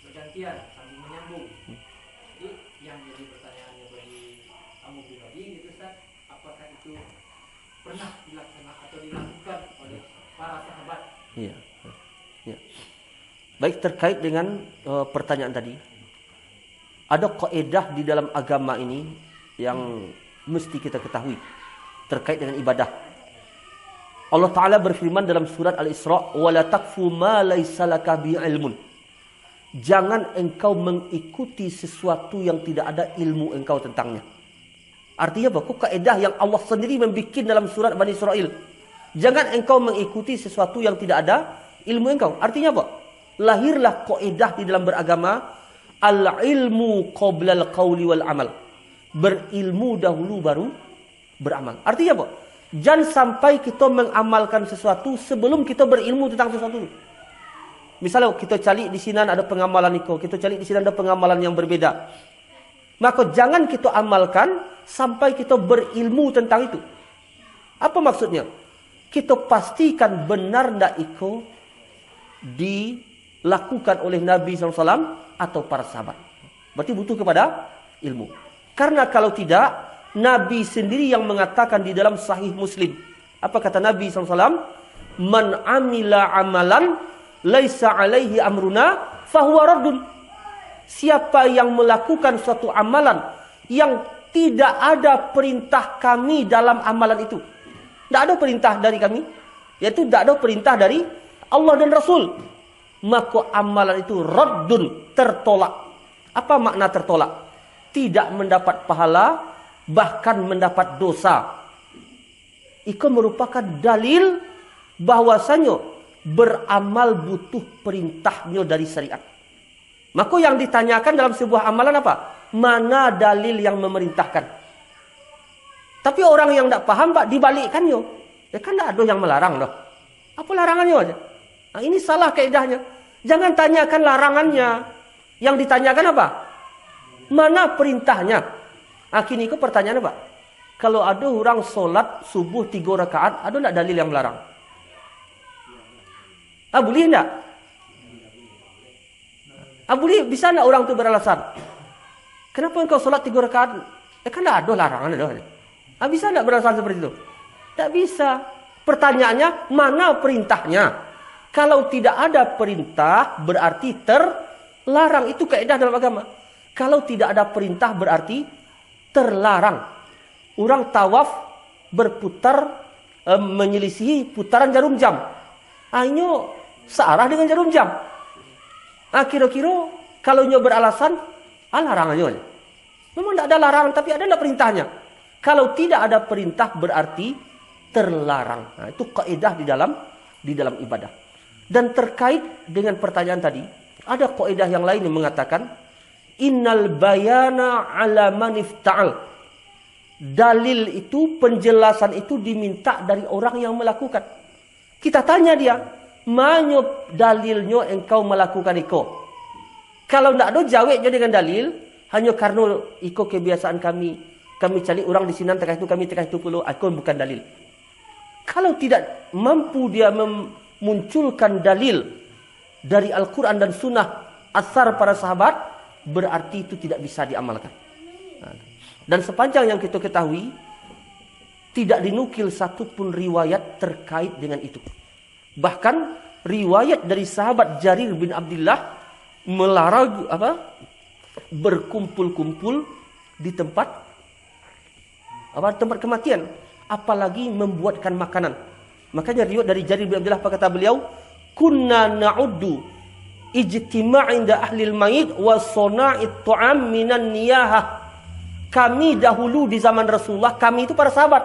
bergantian sambil menyambung. Jadi yang jadi pertanyaannya bagi kamu pribadi gitu Ustaz, apakah itu pernah dilaksanakan atau dilakukan oleh para sahabat? Iya. Ya. Baik, terkait dengan pertanyaan tadi, ada kaidah di dalam agama ini yang mesti kita ketahui terkait dengan ibadah. Allah Ta'ala berfirman dalam surat Al-Isra, "Wala taqfu ma laysa laka bi ilmun." Jangan engkau mengikuti sesuatu yang tidak ada ilmu engkau tentangnya. Artinya apa? Kaidah yang Allah sendiri membuat dalam surat Bani Israel. Jangan engkau mengikuti sesuatu yang tidak ada ilmu engkau. Artinya apa? Lahirlah kaidah di dalam beragama, al-ilmu qabla al-qawli wal amal. Berilmu dahulu baru beramal. Artinya apa? Jangan sampai kita mengamalkan sesuatu sebelum kita berilmu tentang sesuatu itu. Misalnya kita cari di sini ada pengamalan itu, kita cari di sini ada pengamalan yang berbeda. Maka jangan kita amalkan sampai kita berilmu tentang itu. Apa maksudnya? Kita pastikan benar ndak itu dilakukan oleh Nabi SAW atau para sahabat. Berarti butuh kepada ilmu. Karena kalau tidak, Nabi sendiri yang mengatakan di dalam Sahih Muslim. Apa kata Nabi SAW? Man amila amalan laisa alaihi amruna fahuwa raddun. Siapa yang melakukan suatu amalan yang tidak ada perintah kami dalam amalan itu. Tidak ada perintah dari kami. Yaitu tidak ada perintah dari Allah dan Rasul. Maka amalan itu raddun, tertolak. Apa makna tertolak? Tidak mendapat pahala, bahkan mendapat dosa. Itu merupakan dalil bahwasanya beramal butuh perintahnya dari syariat. Maka yang ditanyakan dalam sebuah amalan apa? Mana dalil yang memerintahkan? Tapi orang yang tidak paham Pak dibalikkannya. Ya kan tidak ada yang melarang loh. Apa larangannya aja? Nah, ini salah kaidahnya. Jangan tanyakan larangannya. Yang ditanyakan apa? Mana perintahnya? Nah, kini ke pertanyaan Pak. Kalau ada orang solat subuh 3 rakaat, ada tidak dalil yang melarang? Boleh tidak? Boleh, bisa tidak orang itu beralasan? Kenapa engkau solat 3 rakaat? Kan tidak ada larangan. Bisa tidak beralasan seperti itu? Tidak bisa. Pertanyaannya, mana perintahnya? Kalau tidak ada perintah, berarti terlarang. Itu kaidah dalam agama. Kalau tidak ada perintah, berarti terlarang. Orang tawaf berputar, menyelisihi putaran jarum jam. Ini searah dengan jarum jam. Kira-kira kalau nyo beralasan, larangannya. Memang tidak ada larangan, tapi ada perintahnya. Kalau tidak ada perintah berarti terlarang. Nah, itu kaidah di dalam ibadah. Dan terkait dengan pertanyaan tadi, ada kaidah yang lain yang mengatakan innal bayana ala man ifta'al. Dalil itu, penjelasan itu diminta dari orang yang melakukan. Kita tanya dia, mana dalilnya engkau melakukan itu? Kalau tidak ada jawabnya dengan dalil, hanya karena itu kebiasaan kami cari orang di sini tekah itu kami tekah itu puluh, itu bukan dalil. Kalau tidak mampu dia memunculkan dalil dari Al-Quran dan Sunnah asar para sahabat, berarti itu tidak bisa diamalkan. Dan sepanjang yang kita ketahui, tidak dinukil satupun riwayat terkait dengan itu. Bahkan riwayat dari sahabat Jarir bin Abdullah melarang berkumpul-kumpul di tempat kematian, apalagi membuatkan makanan. Makanya riwayat dari Jarir bin Abdullah, apa kata beliau? Kunna na'uddu ijtima' inda ahlil mayit wa sona'it tu'am minan niyahah. Kami dahulu di zaman Rasulullah, kami itu para sahabat.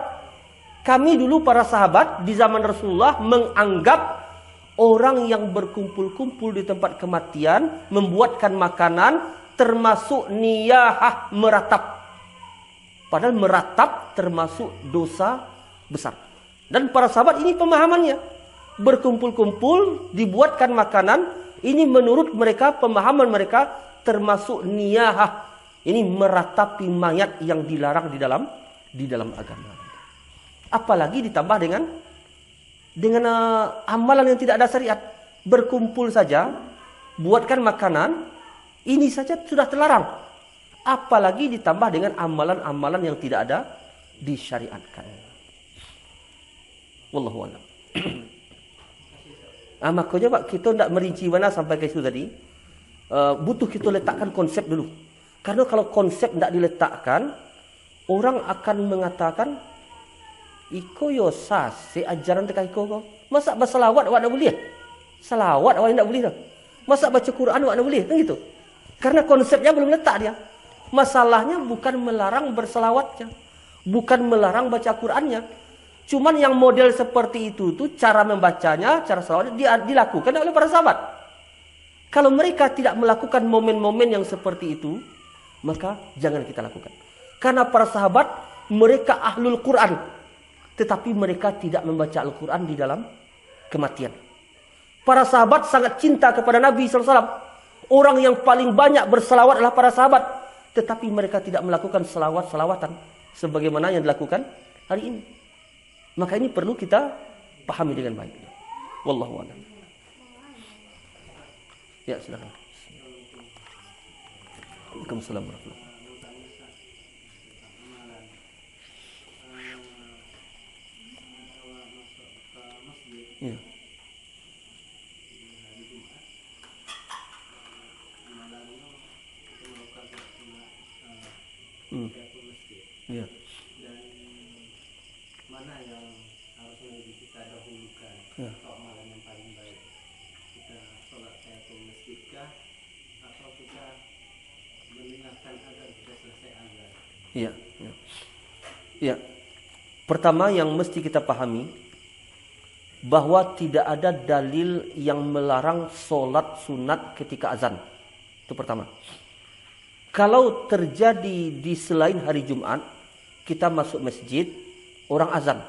Kami dulu para sahabat di zaman Rasulullah menganggap orang yang berkumpul-kumpul di tempat kematian, membuatkan makanan, termasuk niyahah, meratap. Padahal meratap termasuk dosa besar. Dan para sahabat ini pemahamannya. Berkumpul-kumpul, dibuatkan makanan, ini menurut mereka, pemahaman mereka, termasuk niyahah. Ini meratapi mayat yang dilarang di dalam agama. Apalagi ditambah dengan amalan yang tidak ada syariat. Berkumpul saja, buatkan makanan, ini saja sudah terlarang. Apalagi ditambah dengan amalan-amalan yang tidak ada disyariatkan. Wallahu a'lam. Makanya Pak, kita tidak merinci mana sampai ke situ tadi. Butuh kita letakkan konsep dulu. Karena kalau konsep tidak diletakkan, orang akan mengatakan, iko yo sase ajaran dekat iko kau. Masa berselawat awak tak boleh? Selawat awak tak boleh dah. Masa baca Quran awak tak boleh? Kan gitu. Karena konsepnya belum letak dia. Masalahnya bukan melarang berselawatnya, bukan melarang baca Qurannya. Cuman yang model seperti itu tuh cara membacanya, cara selawatnya dilakukan oleh para sahabat. Kalau mereka tidak melakukan momen-momen yang seperti itu, maka jangan kita lakukan. Karena para sahabat mereka ahlul Quran, tetapi mereka tidak membaca Al-Quran di dalam kematian. Para sahabat sangat cinta kepada Nabi SAW. Orang yang paling banyak berselawat adalah para sahabat. Tetapi mereka tidak melakukan selawat-selawatan sebagaimana yang dilakukan hari ini. Maka ini perlu kita pahami dengan baik. Wallahu a'lam. Ya, silakan. Waalaikumsalam warahmatullahi wabarakatuh. Ya. Ya. Dan mana yang harusnya kita dahulukan? Ya. Atau amalan yang paling baik? Kita sholat tahiyatul masjid kah? Atau kita mendengarkan azan kita selesai azan? Ya. Ya. Ya. Pertama yang mesti kita pahami, bahwa tidak ada dalil yang melarang sholat sunat ketika azan. Itu pertama. Kalau terjadi di selain hari Jumat, kita masuk masjid, orang azan,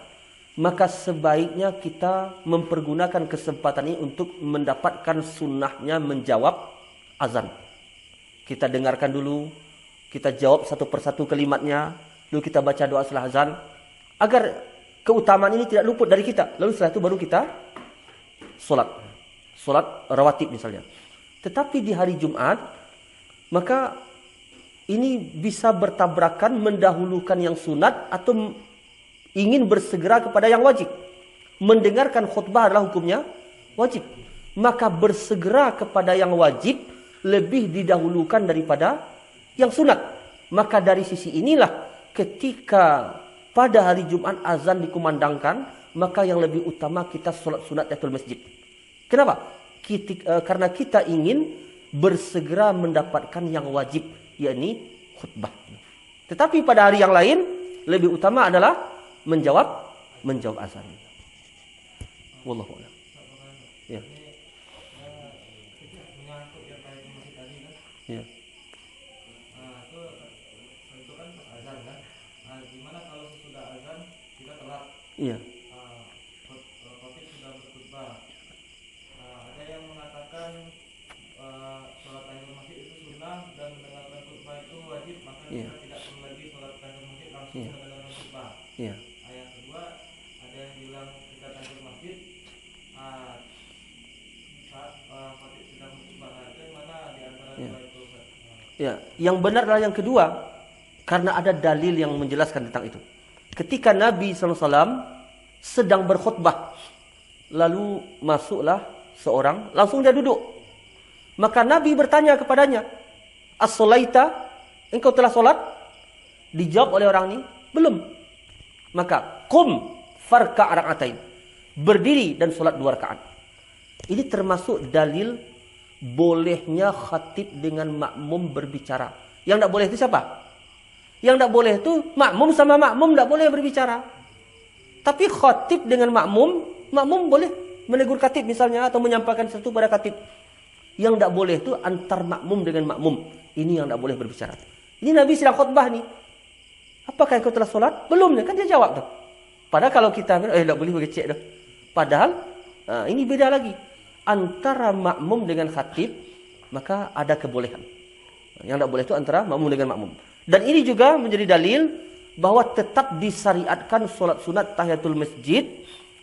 maka sebaiknya kita mempergunakan kesempatan ini untuk mendapatkan sunnahnya menjawab azan. Kita dengarkan dulu, kita jawab satu persatu kalimatnya, lalu kita baca doa setelah azan, agar keutamaan ini tidak luput dari kita. Lalu setelah itu baru kita sholat rawatib misalnya. Tetapi di hari Jumat, maka ini bisa bertabrakan mendahulukan yang sunat atau ingin bersegera kepada yang wajib. Mendengarkan khutbah adalah hukumnya wajib. Maka bersegera kepada yang wajib lebih didahulukan daripada yang sunat. Maka dari sisi inilah ketika pada hari Jumat azan dikumandangkan, maka yang lebih utama kita sholat sunat tahiyatul masjid. Kenapa? Karena kita ingin bersegera mendapatkan yang wajib, yakni khutbah. Tetapi pada hari yang lain lebih utama adalah menjawab azan. Wallahu a'lam. Ya. Ya. Itu kan azan kan. Gimana kalau sesudah azan kita telat? Iya. Khotib sudah berkhutbah. Ada yang mengatakan sholat tahiyatul masjid itu sunnah dan mendengarkan khutbah itu wajib, maka kita tidak perlu lagi sholat tahiyatul masjid, langsung mendengarkan khutbah. Yang kedua, ada yang bilang kita tahiyatul masjid saat khotib sudah berkhutbah. Itu yang mana di antara dua itu? Ya, yang benar adalah yang kedua, karena ada dalil yang menjelaskan tentang itu. Ketika Nabi SAW sedang berkhutbah, lalu masuklah seorang, langsung dia duduk. Maka Nabi bertanya kepadanya, "As-sholaita? Engkau telah solat?" Dijawab oleh orang ini, "Belum." Maka, "Qum farka' rak'atain." Berdiri dan solat 2 rakaat. Ini termasuk dalil bolehnya khatib dengan makmum berbicara. Yang tidak boleh itu siapa? Yang tidak boleh itu makmum sama makmum tidak boleh berbicara. Tapi khatib dengan makmum boleh menegur khatib misalnya atau menyampaikan sesuatu pada khatib. Yang tak boleh tu antar makmum dengan makmum. Ini yang tak boleh berbicara. Ini Nabi sedang khutbah ni. Apakah kau telah solat? Belum ni, kan dia jawab tu. Padahal kalau kita tak boleh berkecek dah. Padahal ini beda lagi. Antara makmum dengan khatib maka ada kebolehan. Yang tak boleh tu antara makmum dengan makmum. Dan ini juga menjadi dalil bahawa tetap disyariatkan solat sunat tahiyatul masjid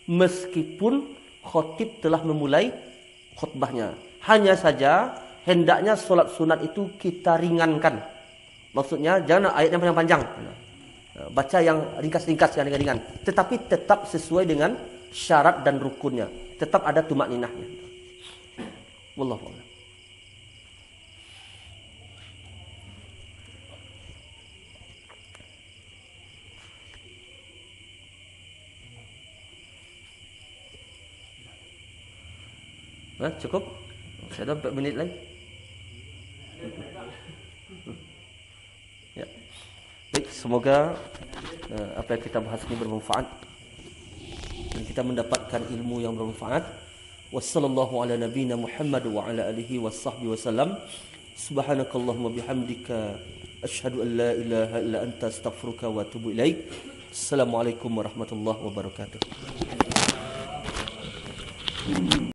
meskipun khatib telah memulai khutbahnya. Hanya saja hendaknya solat sunat itu kita ringankan. Maksudnya jangan ayat yang panjang-panjang. Baca yang ringkas-ringkas, yang ringan-ringan. Tetapi tetap sesuai dengan syarat dan rukunnya. Tetap ada tumak ninahnya. Wallahu a'lam. Cukup? Saya ada 4 minit lagi. Ya. Baik, semoga apa yang kita bahas ini bermanfaat dan kita mendapatkan ilmu yang bermanfaat. Wassallallahu ala nabiyyina Muhammad wa ala alihi washabbihi wasallam. Subhanakallahumma bihamdika asyhadu an la ilaha illa anta astaghfiruka wa atubu ilaik. Assalamualaikum warahmatullahi wabarakatuh.